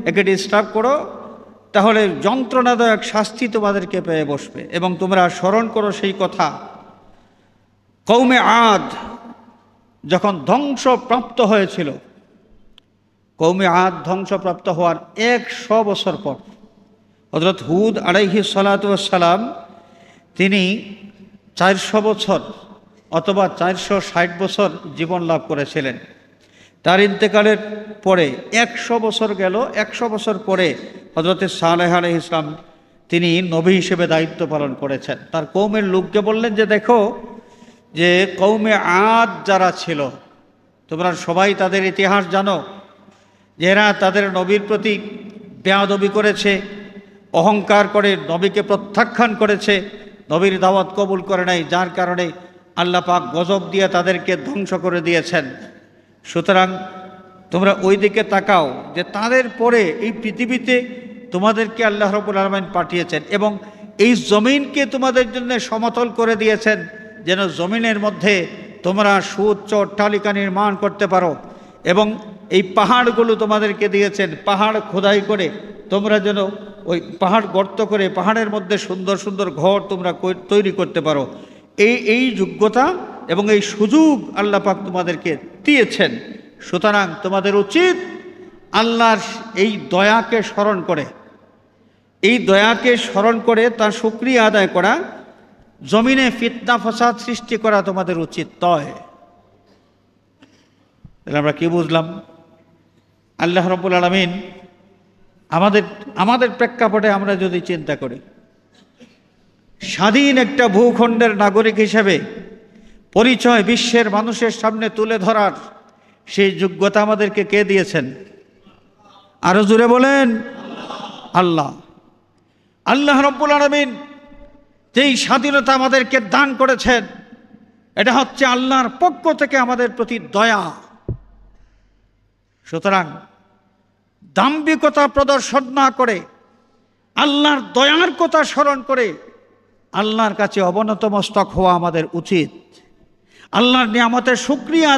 একে ডিস্টার্ব করো তাহলে যন্ত্রণাদায়ক শাস্তি তোমাদেরকে পেয়ে বসবে। এবং তোমরা স্মরণ করো সেই কথা, কওমে আদ যখন ধ্বংসপ্রাপ্ত হয়েছিল, কওমে আদ ধ্বংসপ্রাপ্ত হওয়ার 100 বছর পর হযরত হুদ আলাইহিস সালাতু ওয়াস সালাম তিনি 400 বছর অথবা 460 বছর জীবন লাভ করেছিলেন। তার ইন্তেকালের পরে 100 বছর গেল। 100 বছর পরে হযরত সালেহ আলাইহিস সালাম তিনি নবী হিসেবে দায়িত্ব পালন করেছেন। তার কওমের লোককে বললেন যে দেখো, যে কওমে আদ যারা ছিল, তোমরা সবাই তাদের ইতিহাস জানো, যে এরা তাদের নবীর প্রতি বেয়াদবি করেছে, অহংকার করে নবীকে প্রত্যাখ্যান করেছে, নবীর দাওয়াত কবুল করে নাই, যার কারণে আল্লাহ পাক গজব দিয়ে তাদেরকে ধ্বংস করে দিয়েছেন। সুতরাং তোমরা ওই দিকে তাকাও যে তাদের পরে এই পৃথিবীতে তোমাদেরকে আল্লাহ রাব্বুল আলামিন পাঠিয়েছেন এবং এই জমিনকে তোমাদের জন্য সমতল করে দিয়েছেন, যেন জমিনের মধ্যে তোমরা সুউচ্চ অট্টালিকা নির্মাণ করতে পারো। এবং এই পাহাড়গুলো তোমাদেরকে দিয়েছেন, পাহাড় খোদাই করে তোমরা যেন ওই পাহাড় গর্ত করে পাহাড়ের মধ্যে সুন্দর সুন্দর ঘর তোমরা তৈরি করতে পারো। এই যোগ্যতা এবং এই সুযোগ আল্লাহ পাক তোমাদেরকে দিয়েছেন। সুতরাং তোমাদের উচিত আল্লাহর এই দয়াকে স্মরণ করে, এই দয়াকে স্মরণ করে তার শুকরিয়া আদায় করা, জমিনে ফিতনা ফাসাদ সৃষ্টি করা তোমাদের উচিত নয়। তাহলে আমরা কি বুঝলাম? আল্লাহ রাব্বুল আলামিন আমাদের প্রেক্ষাপটে আমরা যদি চিন্তা করি, স্বাধীন একটা ভূখণ্ডের নাগরিক হিসেবে পরিচয় বিশ্বের মানুষের সামনে তুলে ধরার সেই যোগ্যতা আমাদেরকে কে দিয়েছেন? আরো জোরে বলেন, আল্লাহ। আল্লাহ রাব্বুল আলামিন যেই স্বাধীনতা আমাদেরকে দান করেছেন, এটা হচ্ছে আল্লাহর পক্ষ থেকে আমাদের প্রতি দয়া। সুতরাং দাম্ভিকতা প্রদর্শন না করে আল্লাহর দয়ার কথা স্মরণ করে আল্লাহর কাছে অবনত মস্তক হওয়া আমাদের উচিত। আল্লাহর নিয়ামতের শুকরিয়া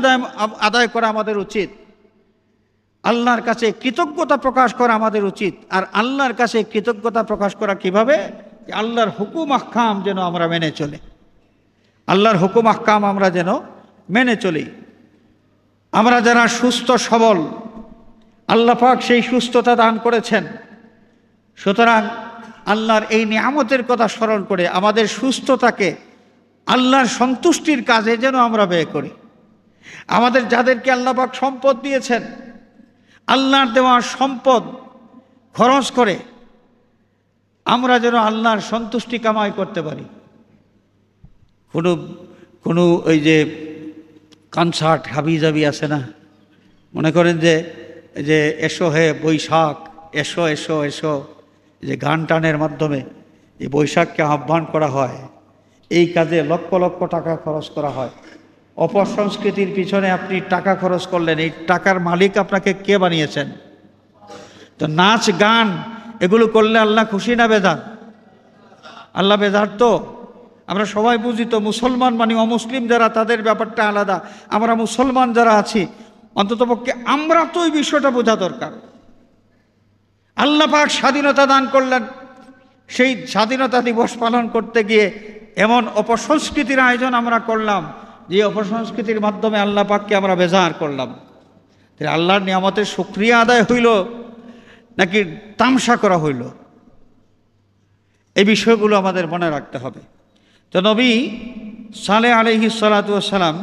আদায় করা আমাদের উচিত। আল্লাহর কাছে কৃতজ্ঞতা প্রকাশ করা আমাদের উচিত। আর আল্লাহর কাছে কৃতজ্ঞতা প্রকাশ করা কিভাবে? আল্লাহর হুকুম আহকাম যেন আমরা মেনে চলি, আল্লাহর হুকুম আহকাম আমরা যেন মেনে চলি। আমরা যারা সুস্থ সবল, আল্লাহ পাক সেই সুস্থতা দান করেছেন। সুতরাং আল্লাহর এই নিয়ামতের কথা স্মরণ করে আমাদের সুস্থতাকে আল্লাহর সন্তুষ্টির কাজে যেন আমরা ব্যয় করি। আমাদের যাদেরকে আল্লাহ পাক সম্পদ দিয়েছেন, আল্লাহর দেওয়া সম্পদ খরচ করে আমরা যেন আল্লাহর সন্তুষ্টি কামাই করতে পারি। কোনো ওই যে কনসার্ট হাবিজাবি আছে না, মনে করেন যে এসো হে বৈশাখ, এসো এসো এসো, যে গান টানের মাধ্যমে এই বৈশাখকে আহ্বান করা হয়, এই কাজে লক্ষ লক্ষ টাকা খরচ করা হয়। অপসংস্কৃতির পিছনে আপনি টাকা খরচ করলেন, এই টাকার মালিক আপনাকে কে বানিয়েছেন? তো নাচ গান এগুলো করলে আল্লাহ খুশি না বেজার? আল্লাহ বেজার তো। আমরা সবাই বুঝি তো, মুসলমান মানে অমুসলিম যারা তাদের ব্যাপারটা আলাদা, আমরা মুসলমান যারা আছি অন্ততপক্ষে আমরা তো এই বিষয়টা বোঝা দরকার। আল্লাহ পাক স্বাধীনতা দান করলেন, সেই স্বাধীনতা দিবস পালন করতে গিয়ে এমন অপসংস্কৃতির আয়োজন আমরা করলাম যে অপসংস্কৃতির মাধ্যমে আল্লাহ পাককে আমরা বেজার করলাম। আল্লাহর নিয়ামতের শুকরিয়া আদায় হইল নাকি তামসা করা হইল? এই বিষয়গুলো আমাদের মনে রাখতে হবে। তো নবী সালেহ আলাইহিস সালাতু ওয়াস সালাম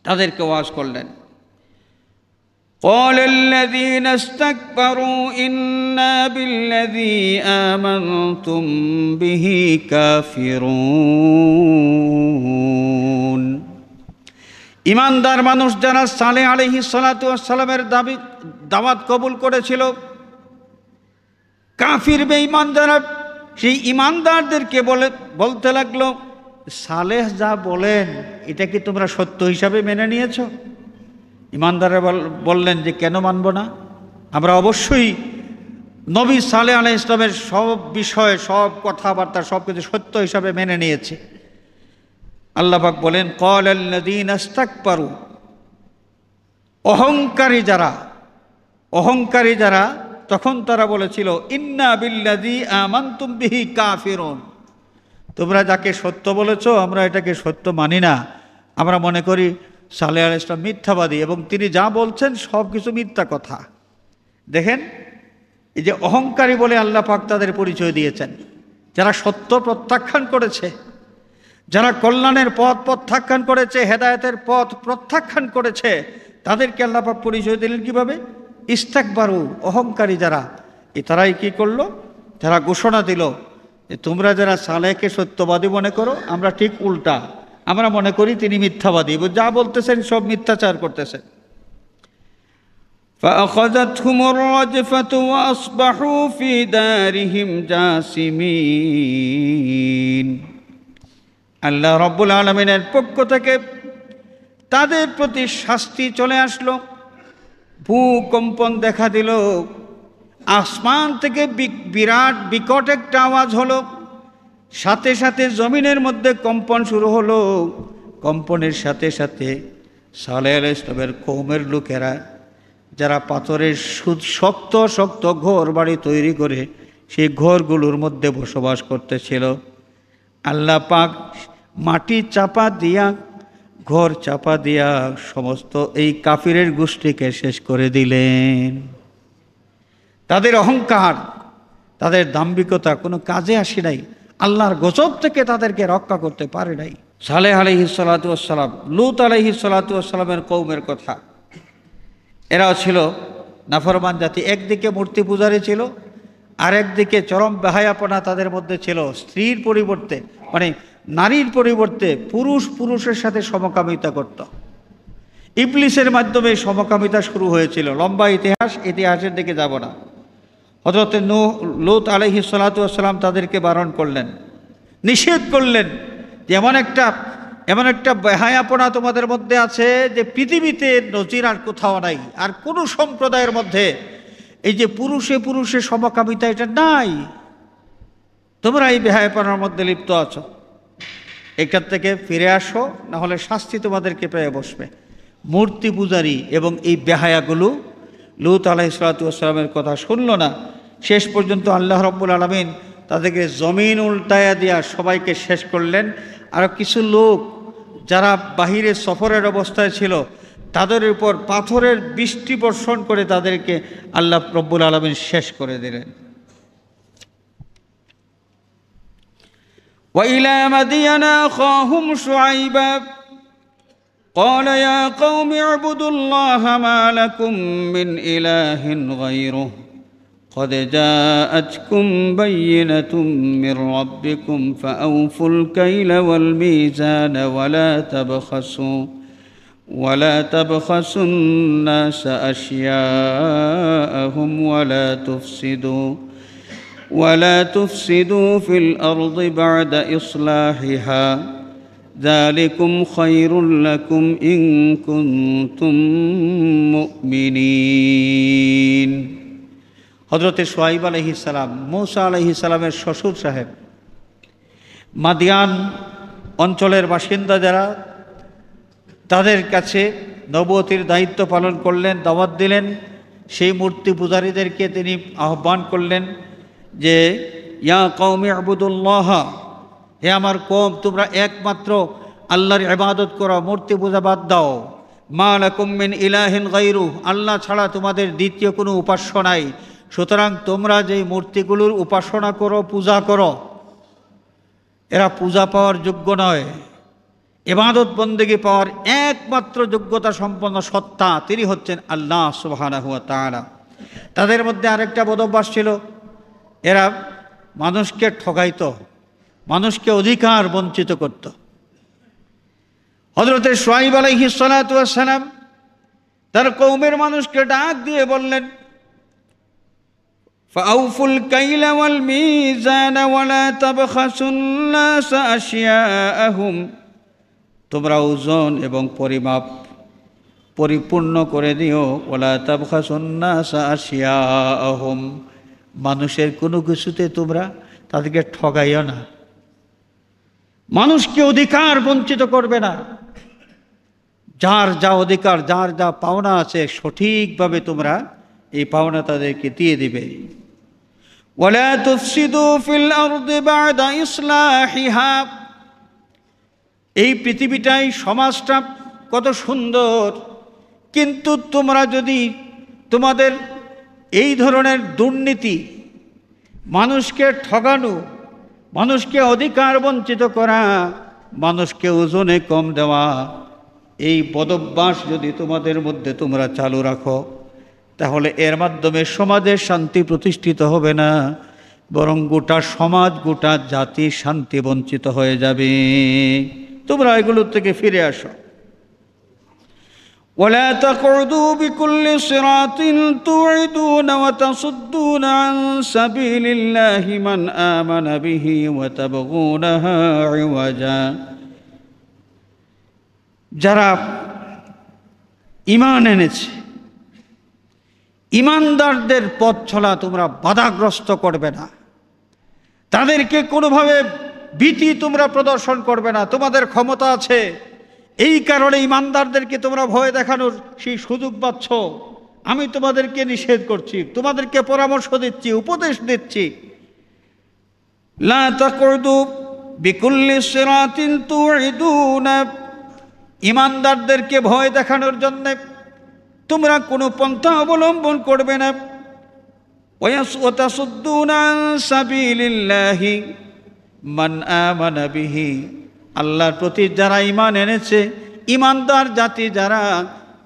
তাদেরকে ওয়াজ করলেন। قال الذين استكبروا إنا بالذي آمنتم به كافرون। ইমানদার মানুষ যারা সালেহ আলাইহিস সালাতু ওয়াস সালামের দাওয়াত কবুল করেছিল, কাফির বেঈমান যারা, সেই ইমানদারদেরকে বলতে লাগলো, সালেহ যা বলেন এটা কি তোমরা সত্য হিসাবে মেনে নিয়েছ? ইমানদাররা বললেন যে কেন মানব না, আমরা অবশ্যই নবী সালেহ আলাইহিস সালামের সব বিষয়, সব কথাবার্তা, সব কিছু সত্য হিসাবে মেনে নিয়েছি। আল্লাহ পাক বলেন, ক্বালাল্লাযীনা ইসতাকবারু, অহংকারী যারা তখন তারা বলেছিল, ইন্না বিল্লাযী আমানতুম বিহি কাফিরুন, তোমরা যাকে সত্য বলেছো আমরা এটাকে সত্য মানি না, আমরা মনে করি সালেহ আলাইহিস সালাম মিথ্যাবাদী এবং তিনি যা বলছেন সব কিছু মিথ্যা কথা। দেখেন, এই যে অহংকারী বলে আল্লাহ পাক তাদের পরিচয় দিয়েছেন। যারা সত্য প্রত্যাখ্যান করেছে, যারা কল্যাণের পথ প্রত্যাখ্যান করেছে, হেদায়েতের পথ প্রত্যাখ্যান করেছে, তাদেরকে আল্লাহ পাক পরিচয় দিলেন কিভাবে? ইস্তাকবারু, অহংকারী যারা, তারাই কি করলো? তারা ঘোষণা দিল যে তোমরা যারা সালেহকে সত্যবাদী মনে করো, আমরা ঠিক উল্টা, আমরা মনে করি তিনি মিথ্যাবাদী, যা বলতেছেন সব মিথ্যাচার করতেছেন। فأخذتهم الرجفة وأصبحوا في دارهم جاثمين। আল্লাহ রাব্বুল আলামিনের পক্ষ থেকে তাদের প্রতি শাস্তি চলে আসলো, ভূকম্পন দেখা দিল, আসমান থেকে বিরাট বিকট একটা আওয়াজ হলো, সাথে সাথে জমিনের মধ্যে কম্পন শুরু হলো। কম্পনের সাথে সাথে সালেহ আলাইহিস সালামের কওমের লোকেরা, যারা পাথরের শক্ত শক্ত ঘর বাড়ি তৈরি করে সেই ঘরগুলোর মধ্যে বসবাস করতেছিল, আল্লাহ পাক মাটি চাপা দিয়া, ঘর চাপা দিয়া সমস্ত এই কাফিরের গোষ্ঠীকে শেষ করে দিলেন। তাদের অহংকার, তাদের দাম্ভিকতা কোনো কাজে আসে নাই, আল্লাহর গজব থেকে তাদেরকে রক্ষা করতে পারে নাই। সালেহ আলাইহিস সালাতু ওয়াস সালাম, লূত আলাইহিস সালাতু ওয়াস সালামের কওমের কথা, এরাও ছিল নাফরমান জাতি। একদিকে মূর্তি পূজারী ছিল, আর একদিকে চরম বেহায়াপনা তাদের মধ্যে ছিল। স্ত্রীর পরিবর্তে, মানে নারীর পরিবর্তে পুরুষ পুরুষের সাথে সমকামিতা করত। ইবলিসের মাধ্যমে সমকামিতা শুরু হয়েছিল। লম্বা ইতিহাস, ইতিহাসের দিকে যাব না। হযরত লূত আলাইহিস সালাতু ওয়াস সালাম তাদেরকে বারণ করলেন, নিষেধ করলেন যে এমন একটা বেহায়াপনা তোমাদের মধ্যে আছে যে পৃথিবীতে নজির আর কোথাও নাই। আর কোনো সম্প্রদায়ের মধ্যে এই যে পুরুষে পুরুষে সমকামিতা, এটা নাই। তোমরা এই বেহায়াপনার মধ্যে লিপ্ত আছো, এখান থেকে ফিরে আসো, না হলে শাস্তি তোমাদেরকে পেয়ে বসবে। মূর্তি পূজারী এবং এই বেহায়াগুলো লূত আলাইহিস সালাতু ওয়াস সালামের কথা শুনল না। শেষ পর্যন্ত আল্লাহ রাব্বুল আলামিন তাদেরকে জমিন উল্টায়া দিয়া সবাইকে শেষ করলেন। আর কিছু লোক যারা বাহিরে সফরের অবস্থায় ছিল, তাদের উপর পাথরের বৃষ্টি বর্ষণ করে তাদেরকে আল্লাহ রাব্বুল আলামিন শেষ করে দিলেন। وإلى مدين أخاهم شعيبا قال يا قوم اعبدوا الله ما لكم من إله غيره قد جاءتكم بينة من ربكم فأوفوا الكيل والميزان ولا تبخسوا الناس أشياءهم ولا تفسدوا في الأرض بعد إصلاحها ذلكم خير لكم إن كنتم مؤمنين। হযরত শুআয়ব আলাইহিস সালাম, মূসা আলাইহিস সালামের শ্বশুর সাহেব, মাদিয়ান অঞ্চলের বাসিন্দা যারা, তাদের কাছে নবুয়তির দায়িত্ব পালন করলেন, দাওয়াত দিলেন। সেই মূর্তি পূজারীদেরকে তিনি আহ্বান করলেন যে ইয়া কওমি ইবুদুল্লাহ, হে আমার কওম, তোমরা একমাত্র আল্লাহর ইবাদত করো, মূর্তি পূজা বাদ দাও। মা লাকুম মিন ইলাহিন গায়রু, আল্লাহ ছাড়া তোমাদের দ্বিতীয় কোনো উপাস্য নাই। সুতরাং তোমরা যেই মূর্তিগুলোর উপাসনা করো, পূজা করো, এরা পূজা পাওয়ার যোগ্য নয়। ইবাদত বন্দেগী পাওয়ার একমাত্র যোগ্যতা সম্পন্ন সত্তা, তিনি হচ্ছেন আল্লাহ সুবহানাহু ওয়া তাআলা। তাদের মধ্যে আরেকটা বদভ্যাস ছিল, এরা মানুষকে ঠগাইত, মানুষকে অধিকার বঞ্চিত করত। হযরত শুআয়ব আলাইহিস সালাতু ওয়াস সালাম তার কওমের মানুষকে ডাক দিয়ে বললেন, ফাআউফুল কাইলা ওয়াল মিজানা ওয়ালা তাবখাসুন নাস আশিয়াআহুম, তোমরা ওজন এবং পরিমাপ পরিপূর্ণ করে দিও। ওয়ালা তাবখাসুন নাস আশিয়াআহুম, মানুষের কোনো কিছুতে তোমরা তাদেরকে ঠগাইও না, মানুষকে অধিকার বঞ্চিত করবে না। যার যা অধিকার, যার যা পাওনা আছে, সঠিকভাবে তোমরা এই পাওনা তাদেরকে দিয়ে দিবে। ওয়ালা তুফসিদু ফিল আরদি বা'দা ইসলাহিহা, এই পৃথিবীটাই, সমাজটা কত সুন্দর, কিন্তু তোমরা যদি তোমাদের এই ধরনের দুর্নীতি, মানুষকে ঠগানো, মানুষকে অধিকার বঞ্চিত করা, মানুষকে ওজনে কম দেওয়া, এই বদভ্যাস যদি তোমাদের মধ্যে তোমরা চালু রাখো, তাহলে এর মাধ্যমে সমাজের শান্তি প্রতিষ্ঠিত হবে না, বরং গোটা সমাজ, গোটা জাতি শান্তি বঞ্চিত হয়ে যাবে। তোমরা এগুলোর থেকে ফিরে আসো। ولا تقعدوا بكل صراط توعدون وتصدون عن سبيل الله من آمن به وتبغونها عوجا, যারা ঈমান এনেছে, ঈমানদারদের পথ চলা তোমরা বাধাগ্রস্ত করবে না, তাদেরকে কোনোভাবে ভীতি তোমরা প্রদর্শন করবে না, তোমাদের ক্ষমতা আছে, এই কারণে ইমানদারদেরকে তোমরা ভয় দেখানোর সেই সুযোগ পাচ্ছ। আমি তোমাদেরকে নিষেধ করছি, তোমাদেরকে পরামর্শ দিচ্ছি, উপদেশ দিচ্ছি। লা তাকুদু বিকুল্লি সিরাতিন তুইদুনা, ইমানদারদেরকে ভয় দেখানোর জন্য তোমরা কোনো পন্থা অবলম্বন করবে না। ওয়া তাসুদ্দুনা আন সাবিলিল্লাহি মান আমানা বিহি, আল্লাহর প্রতি যারা ঈমান এনেছে, ঈমানদার জাতি যারা,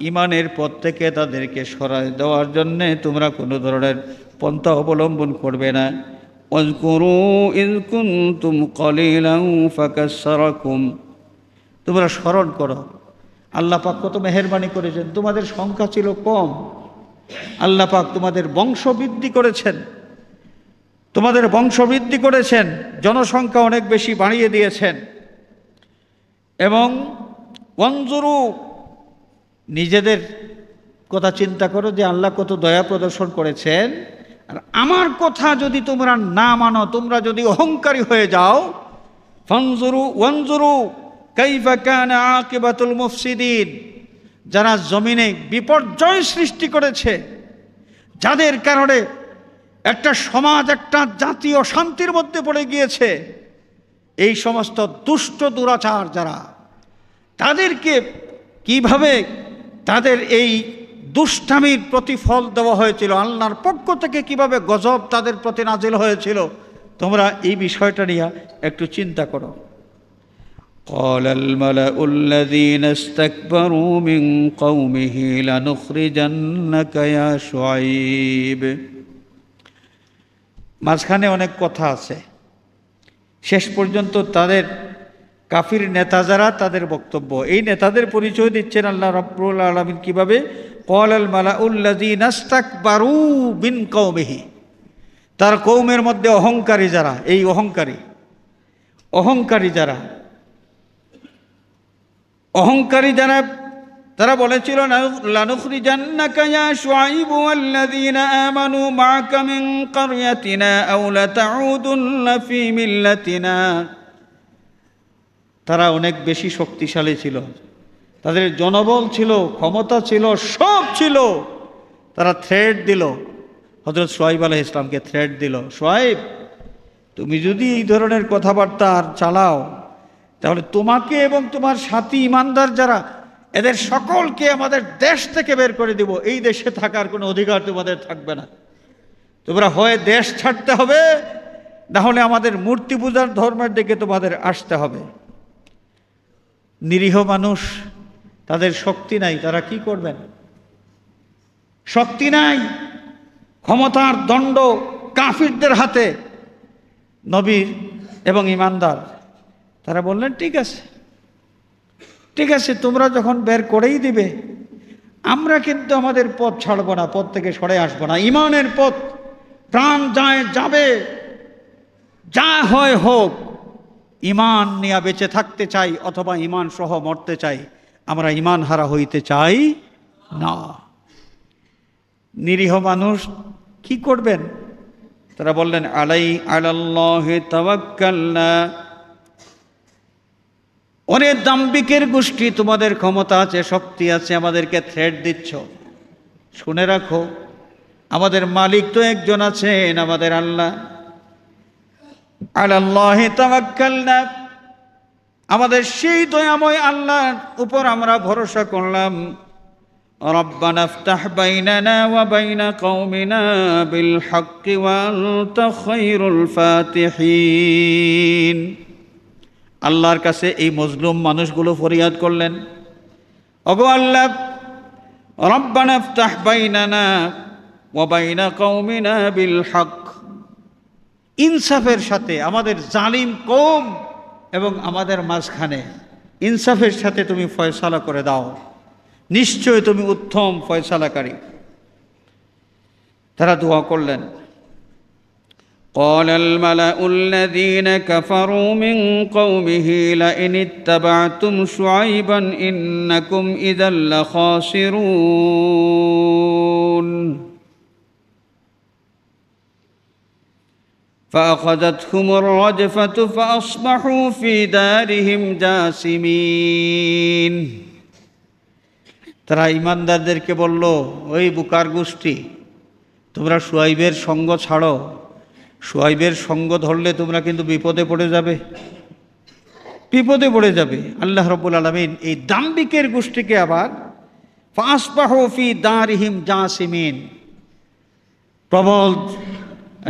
ঈমানের পথ থেকে তাদেরকে সরায় দেওয়ার জন্যে তোমরা কোনো ধরনের পন্থা অবলম্বন করবে না। ওয়াজকুরু ইয কুনতুম কলিলান ফাকাসসারাকুম, তোমরা স্মরণ করো আল্লাহ পাক কত মেহেরবানি করেছেন, তোমাদের সংখ্যা ছিল কম, আল্লাহ পাক তোমাদের বংশ বৃদ্ধি করেছেন, তোমাদের বংশ বৃদ্ধি করেছেন, জনসংখ্যা অনেক বেশি বাড়িয়ে দিয়েছেন। এবং ওয়ানজুরু, নিজেদের কথা চিন্তা করো যে আল্লাহ কত দয়া প্রদর্শন করেছেন। আর আমার কথা যদি তোমরা না মানো, তোমরা যদি অহংকারী হয়ে যাও, ফানজুরু ওয়ানজুরু কাইফা কানা আকিবাতুল মুফসিদিন, যারা জমিনে বিপর্যয় সৃষ্টি করেছে, যাদের কারণে একটা সমাজ, একটা জাতীয় শান্তির মধ্যে পড়ে গিয়েছে, এই সমস্ত দুষ্ট দুরাচার যারা, তাদেরকে কিভাবে তাদের এই দুষ্টামির প্রতিফল দেওয়া হয়েছিল, আল্লাহর পক্ষ থেকে কিভাবে গজব তাদের প্রতি নাজিল হয়েছিল, তোমরা এই বিষয়টা নিয়ে একটু চিন্তা করো। قال الملأ الذين استكبروا من قومه لنخرجنك يا شعيب, মাঝখানে অনেক কথা আছে, শেষ পর্যন্ত তাদের কাফির নেতা যারা, তাদের বক্তব্য, এই নেতাদের পরিচয় দিচ্ছেন আল্লাহ রাব্বুল আলামিন কিভাবে। قال الملأ الذين استكبروا من قومه, তার কওমের মধ্যে অহংকারী যারা, এই অহংকারী যারা তারা বলেছিল, লানুখরিজান্নাকা ইয়া শুআইব ওয়াল্লাযীনা আমানু মা'আকা মিন ক্বরয়াতিনা আও লাতাউদুন্না ফী মিল্লাতিনা। তারা অনেক বেশি শক্তিশালী ছিল, তাদের জনবল ছিল, ক্ষমতা ছিল, সব ছিল। তারা থ্রেট দিল, হযরত শুআইব আলাইহিস সালামকে থ্রেট দিল, শুআইব তুমি যদি এই ধরনের কথাবার্তা আর চালাও, তাহলে তোমাকে এবং তোমার সাথী ইমানদার যারা, এদের সকলকে আমাদের দেশ থেকে বের করে দিব, এই দেশে থাকার কোনো অধিকার তোমাদের থাকবে না। তোমরা হয় দেশ ছাড়তে হবে, না হলে আমাদের মূর্তি পূজার ধর্মের দিকে তোমাদের আসতে হবে। নিরীহ মানুষ, তাদের শক্তি নাই, তারা কি করবেন? শক্তি নাই, ক্ষমতার দণ্ড কাফিরদের হাতে। নবী এবং ইমানদার তারা বললেন, ঠিক আছে, তোমরা যখন বের করেই দিবে, আমরা কিন্তু আমাদের পথ ছাড়ব না, পথ থেকে সরে আসবো না। ঈমানের পথ, প্রাণ যাবে, যা হয় হোক, ঈমান নিয়ে বেঁচে থাকতে চাই অথবা ঈমান সহ মরতে চাই, আমরা ঈমান হারা হইতে চাই না। নিরীহ মানুষ কি করবেন? তারা বললেন, আলাল্লাহি তাওয়াক্কালনা। অনেক দাম্ভিকের গোষ্ঠী, তোমাদের ক্ষমতা আছে, শক্তি আছে, আমাদেরকে থ্রেট দিচ্ছ। শুনে রাখো, আমাদের মালিক তো একজন আছেন, আমাদের আল্লাহ। আলাল্লাহি তাওয়াক্কালনা, আমাদের সেই দয়াময় আল্লাহর উপর আমরা ভরসা করলাম। রব্বানা ইফতাহ বাইনানা ওয়া বাইনা কওমিনা বিল হাক্কি ওয়া আনতা খায়রুল ফাতিহিন। আল্লাহর কাছে এই মজলুম মানুষগুলো ফরিয়াদ করলেন, ওগো আল্লাহ, রব্বানা ইফতাহ বাইনানা ওয়া বাইনা কওমিনা বিল হক, ইনসাফের সাথে আমাদের জালিম কওম এবং আমাদের মাঝখানে ইনসাফের সাথে তুমি ফয়সালা করে দাও, নিশ্চয় তুমি উত্তম ফয়সালাকারী। তারা দোয়া করলেন। قال الملأ الذين كفروا من قومه لئن اتبعتم شعيبا إنكم إذا لخاسرون فأخذتهم الرجفة فأصبحوا في دارهم جاثمين। তারা ইমানদারদেরকে বলল, ওই বুকার গোষ্ঠী, তোমরা শুয়াইবের সঙ্গ ছাড়ো, শুয়াইবের সঙ্গ ধরলে তোমরা কিন্তু বিপদে পড়ে যাবে, বিপদে পড়ে যাবে। আল্লাহ রাব্বুল আলামিন এই দাম্ভিকের গোষ্ঠীকে আবার ফাসবাহু ফি দারিহিম জাসিমিন, প্রবল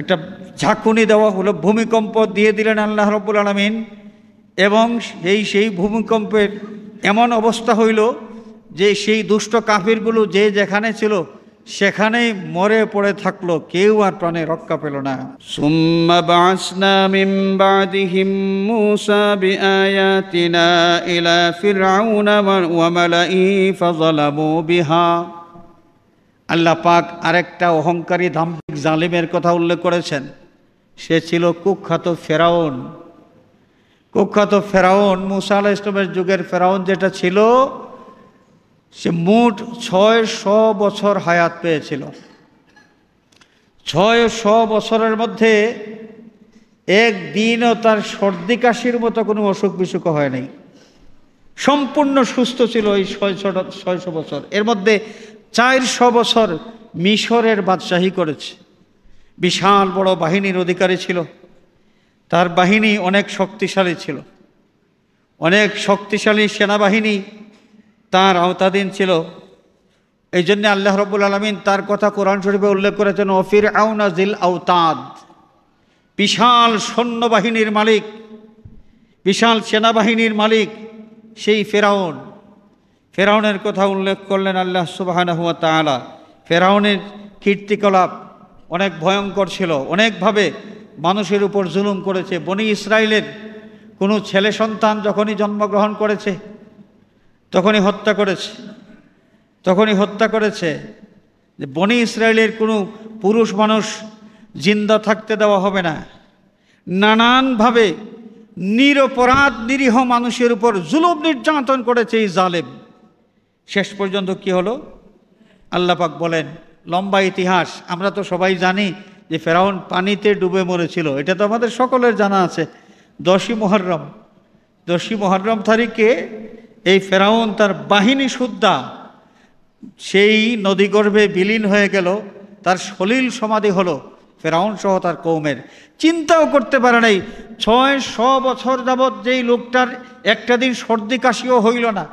একটা ঝাঁকুনি দেওয়া হলো, ভূমিকম্প দিয়ে দিলেন আল্লাহ রাব্বুল আলামিন। এবং সেই ভূমিকম্পের এমন অবস্থা হইল যে সেই দুষ্ট কাফিরগুলো যে যেখানে ছিল সেখানেই মরে পড়ে থাকলো, কেউ আর প্রাণে রক্ষা পেল না। সুম্মা বা'আসনা মিন বা'দিহিম মূসা বিআয়াতিনা ইলা ফিরআউনা ওয়া মালাইহি ফাযালামু বিহা। আল্লাহ পাক আরেকটা অহংকারী দাম্ভিক জালিমের কথা উল্লেখ করেছেন। সে ছিল কুখ্যাত ফেরাউন। কুখ্যাত ফেরাউন, মূসা আলাইহিস সালামের যুগের ফেরাউন যেটা ছিল, সে মোট 600 বছর হায়াত পেয়েছিল। 600 বছরের মধ্যে একদিনও তার সর্দি কাশির মতো কোনো অসুখ বিসুখ হয় নাই। সম্পূর্ণ সুস্থ ছিল এই 600 বছর। এর মধ্যে 400 বছর মিশরের বাদশাহী করেছে। বিশাল বড় বাহিনীর অধিকারী ছিল। তার বাহিনী অনেক শক্তিশালী ছিল, অনেক শক্তিশালী সেনাবাহিনী তার আওতাধীন ছিল। এই জন্য আল্লাহ রাব্বুল আলামিন তার কথা কোরআন শরীফে উল্লেখ করেছেন, ও ফিরআউনা যিল আওতাদ, বিশাল সৈন্যবাহিনীর মালিক, বিশাল সেনাবাহিনীর মালিক সেই ফেরাউন। ফেরাউনের কথা উল্লেখ করলেন আল্লাহ সুবহানাহু ওয়া তাআলা। ফেরাউনের কীর্তিকলাপ অনেক ভয়ঙ্কর ছিল, অনেকভাবে মানুষের উপর জুলুম করেছে। বনি ইসরায়েলের কোনো ছেলে সন্তান যখনই জন্মগ্রহণ করেছে তখনই হত্যা করেছে। যে বনি ইসরায়েলের কোনো পুরুষ মানুষ জিন্দা থাকতে দেওয়া হবে না। নানানভাবে নিরপরাধ নিরীহ মানুষের উপর জুলুম নির্যাতন করেছে এই জালেম। শেষ পর্যন্ত কি হলো আল্লাহ পাক বলেন, লম্বা ইতিহাস। আমরা তো সবাই জানি যে ফেরাউন পানিতে ডুবে মরেছিল, এটা তো আমাদের সকলের জানা আছে। 10ই মুহররম তারিখে এই ফেরাউন তার বাহিনী সুদ্ধা সেই নদীগর্ভে বিলীন হয়ে গেল, তার সলিল সমাধি হলো ফেরাউন সহ তার কওমের। চিন্তাও করতে পারে নাই 600 বছর যাবৎ যেই লোকটার একটা দিন সর্দি কাশিও হইল না,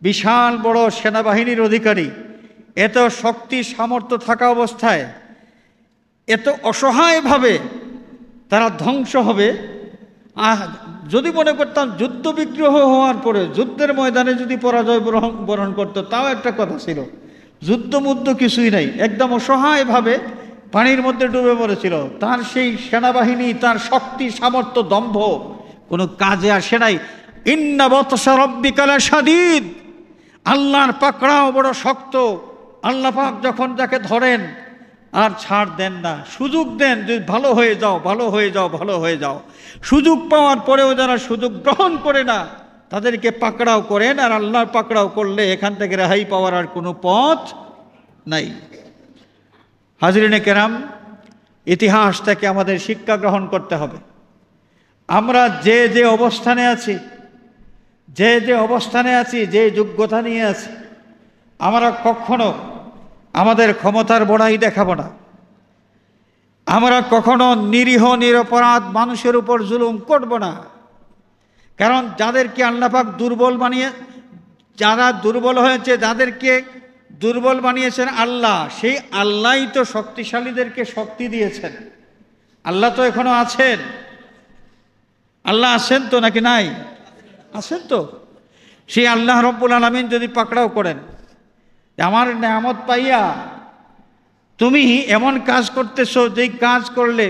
বিশাল বড় সেনাবাহিনীর অধিকারী, এত শক্তি সামর্থ্য থাকা অবস্থায় এত অসহায়ভাবে তারা ধ্বংস হবে। যদি মনে করতাম যুদ্ধ বিগ্রহ হওয়ার পরে যুদ্ধের ময়দানে যদি পরাজয় বরণ করতো তাও একটা কথা ছিল, যুদ্ধ কিছুই নাই, একদম অসহায়ভাবে পানির মধ্যে ডুবে মরেছিল। তার সেই সেনাবাহিনী, তার শক্তি সামর্থ্য দম্ভ কোনো কাজে আসে নাই। ইন্না বাতশা রাব্বিকা লাশাদীদ, আল্লাহর পাকড়াও বড় শক্ত। আল্লাহ পাক যখন যাকে ধরেন আর ছাড় দেন না, সুযোগ দেন যে ভালো হয়ে যাও। সুযোগ পাওয়ার পরেও যারা সুযোগ গ্রহণ করে না তাদেরকে পাকড়াও করেন। আর আল্লাহর পাকড়াও করলে এখান থেকে রেহাই পাওয়ার আর কোনো পথ নাই। হাজরিনে কেরাম, ইতিহাস থেকে আমাদের শিক্ষা গ্রহণ করতে হবে। আমরা যে অবস্থানে আছি, যে যোগ্যতা নিয়ে আছি, আমরা কখনো আমাদের ক্ষমতার বড়াই দেখাবো না। আমরা কখনো নিরীহ নিরপরাধ মানুষের উপর জুলুম করব না। কারণ যাদেরকে আল্লাহ পাক যারা দুর্বল হয়েছে, যাদেরকে দুর্বল বানিয়েছেন আল্লাহ, সেই আল্লাহই তো শক্তিশালীদেরকে শক্তি দিয়েছেন। আল্লাহ তো এখনো আছেন। আল্লাহ আছেন তো নাকি নাই? আছেন তো। সেই আল্লাহ রব্বুল আলামিন যদি পাকড়াও করেন, আমার নেয়ামত পাইয়া তুমি এমন কাজ করতেছো যেই কাজ করলে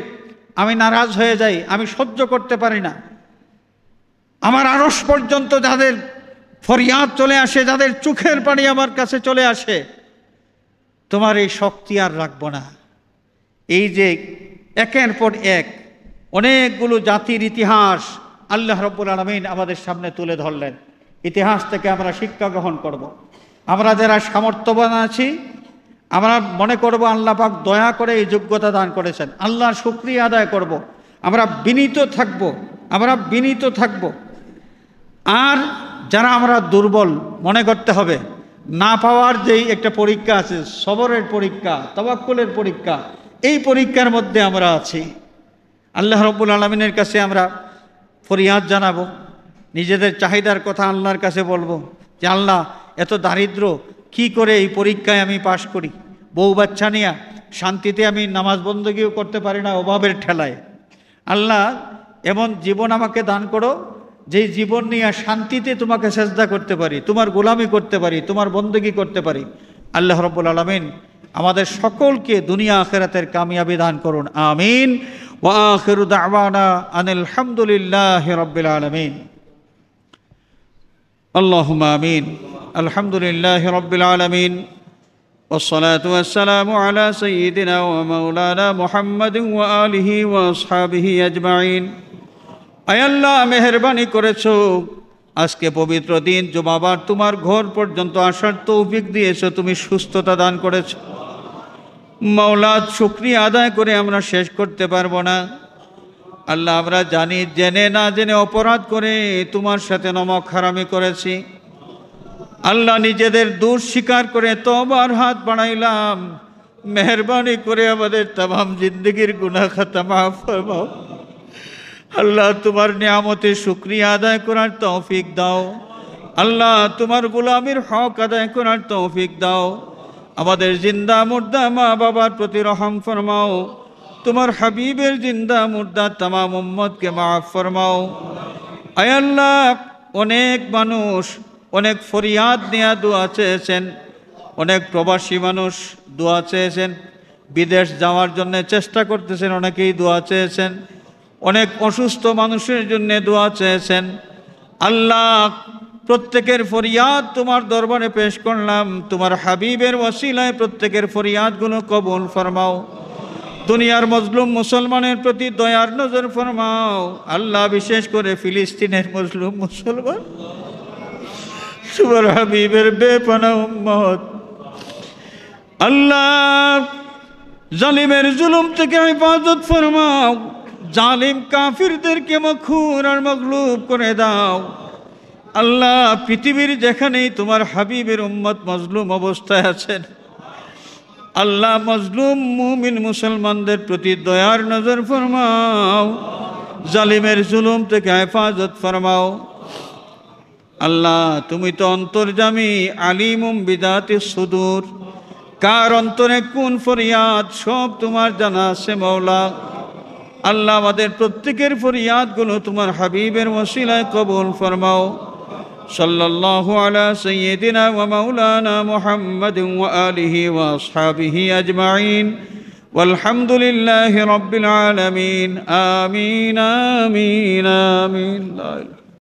আমি নারাজ হয়ে যাই, আমি সহ্য করতে পারি না, আমার আরশ পর্যন্ত যাদের ফরিয়াদ চলে আসে, যাদের চোখের পানি আমার কাছে চলে আসে, তোমার এই শক্তি আর রাখবো না। এই যে একের পর এক অনেকগুলো জাতির ইতিহাস আল্লাহ রাব্বুল আলামিন আমাদের সামনে তুলে ধরলেন। ইতিহাস থেকে আমরা শিক্ষা গ্রহণ করব। আমরা যারা সামর্থ্যবান আছি, আমরা মনে করব আল্লাহ পাক দয়া করে এই যোগ্যতা দান করেছেন, আল্লাহর শুকরিয়া আদায় করব। আমরা বিনীত থাকব। আর যারা আমরা দুর্বল মনে করতে হবে, না পাওয়ার যেই একটা পরীক্ষা আছে, সবরের পরীক্ষা, তাওয়াক্কুলের পরীক্ষা, এই পরীক্ষার মধ্যে আমরা আছি। আল্লাহ রাব্বুল আলামিনের কাছে আমরা ফরিয়াদ জানাবো, নিজেদের চাহিদার কথা আল্লাহর কাছে বলবো যে আল্লাহ, এত দারিদ্র, কি করে এই পরীক্ষায় আমি পাশ করি? বউ বাচ্চা নিয়ে শান্তিতে আমি নামাজ বন্দগিও করতে পারি না অভাবের ঠেলায়। আল্লাহ, এমন জীবন আমাকে দান করো যেই জীবন নিয়ে শান্তিতে তোমাকে সেজদা করতে পারি, তোমার গোলামি করতে পারি, তোমার বন্দগি করতে পারি। আল্লাহ রাব্বুল আলামিন আমাদের সকলকে দুনিয়া আখিরাতের কামিয়াবি দান করুন, আমিন। ওয়া আখিরু দাওয়ানা আনিল হামদুলিল্লাহি রাব্বিল আলামিন। আল্লাহুম্মা আমিন। আলহামদুলিল্লাহি রাব্বিল আলামিন। والصلاة والسلام على سيدنا ومولانا محمد وآله وأصحابه أجمعين। আয় আল্লাহ, মেহেরবানি করেছো, আজকে পবিত্র দিন জুমাবার তোমার ঘর পর্যন্ত আসার তৌফিক দিয়েছো, তুমি সুস্থতা দান করেছো। মাওলা, শুকরিয়া আদায় করে আমরা শেষ করতে পারবো না। আল্লাহ, আমরা জানি জেনে না জেনে অপরাধ করে তোমার সাথে নমক হারামি করেছি। আল্লাহ, নিজেদের দোষ স্বীকার করে তওবার হাত বাড়াইলাম। মেহেরবানি করে আমাদের तमाम জিন্দেগির গুনাহ খাতা মাফ ফরমাও। আল্লাহ, তোমার নিয়ামতের শুকরিয়া আদায় করার তৌফিক দাও। আল্লাহ, তোমার গোলামির হক আদায় করার তৌফিক দাও। আমাদের জিন্দা মুর্দা মা বাবার প্রতি রহম ফরমাও। তোমার হাবিবের জিন্দা মুর্দা तमाम উম্মতকে মাফ ফরমাও। আয় আল্লাহ, অনেক মানুষ অনেক ফরিয়াদ নিয়ে দোয়া চেয়েছেন, অনেক প্রবাসী মানুষ দোয়া চেয়েছেন, বিদেশ যাওয়ার জন্য চেষ্টা করতেছেন, অনেকেই দোয়া চেয়েছেন, অনেক অসুস্থ মানুষের জন্য দোয়া চেয়েছেন। আল্লাহ, প্রত্যেকের ফরিয়াদ তোমার দরবারে পেশ করলাম। তোমার হাবিবের ওয়াসিলায় প্রত্যেকের ফরিয়াদগুলো কবুল ফরমাও। দুনিয়ার মজলুম মুসলমানের প্রতি দয়ার নজর ফরমাও। আল্লাহ, বিশেষ করে ফিলিস্তিনের মজলুম মুসলমান, তোমার হাবিবের বেপনা উম্মত, আল্লাহ, জালিমের জুলুম থেকে হেফাজত ফরমাও। জালিম কাফিরদেরকে মখুর আর মগলুব করে দাও। আল্লাহ, পৃথিবীর যেখানেই তোমার হাবিবের উম্মত মজলুম অবস্থায় আছেন, আল্লাহ, মজলুম মুমিন মুসলমানদের প্রতি দয়ার নজর ফরমাও। জালিমের জুলুম থেকে হেফাজত ফরমাও। আল্লাহ, তুমি তো অন্তর্যামী, আলিমুম বিদাতি সুদূর, কার অন্তরে কোন ফরিয়াদ সব তোমার জানা আছে মওলা। আল্লাহ, আমাদের প্রত্যেকের ফরিয়াদগুলো তোমার হাবিবের ওসিলায় কবুল ফরমাও। সাল্লাল্লাহু আলা সাইয়্যিদিনা ওয়া মাওলানা মুহাম্মাদিন ওয়া আলিহি ওয়া আসহাবিহি আজমাইন। ওয়ালহামদুলিল্লাহি রাব্বিল আলামিন। আমিন আমিন আমিন।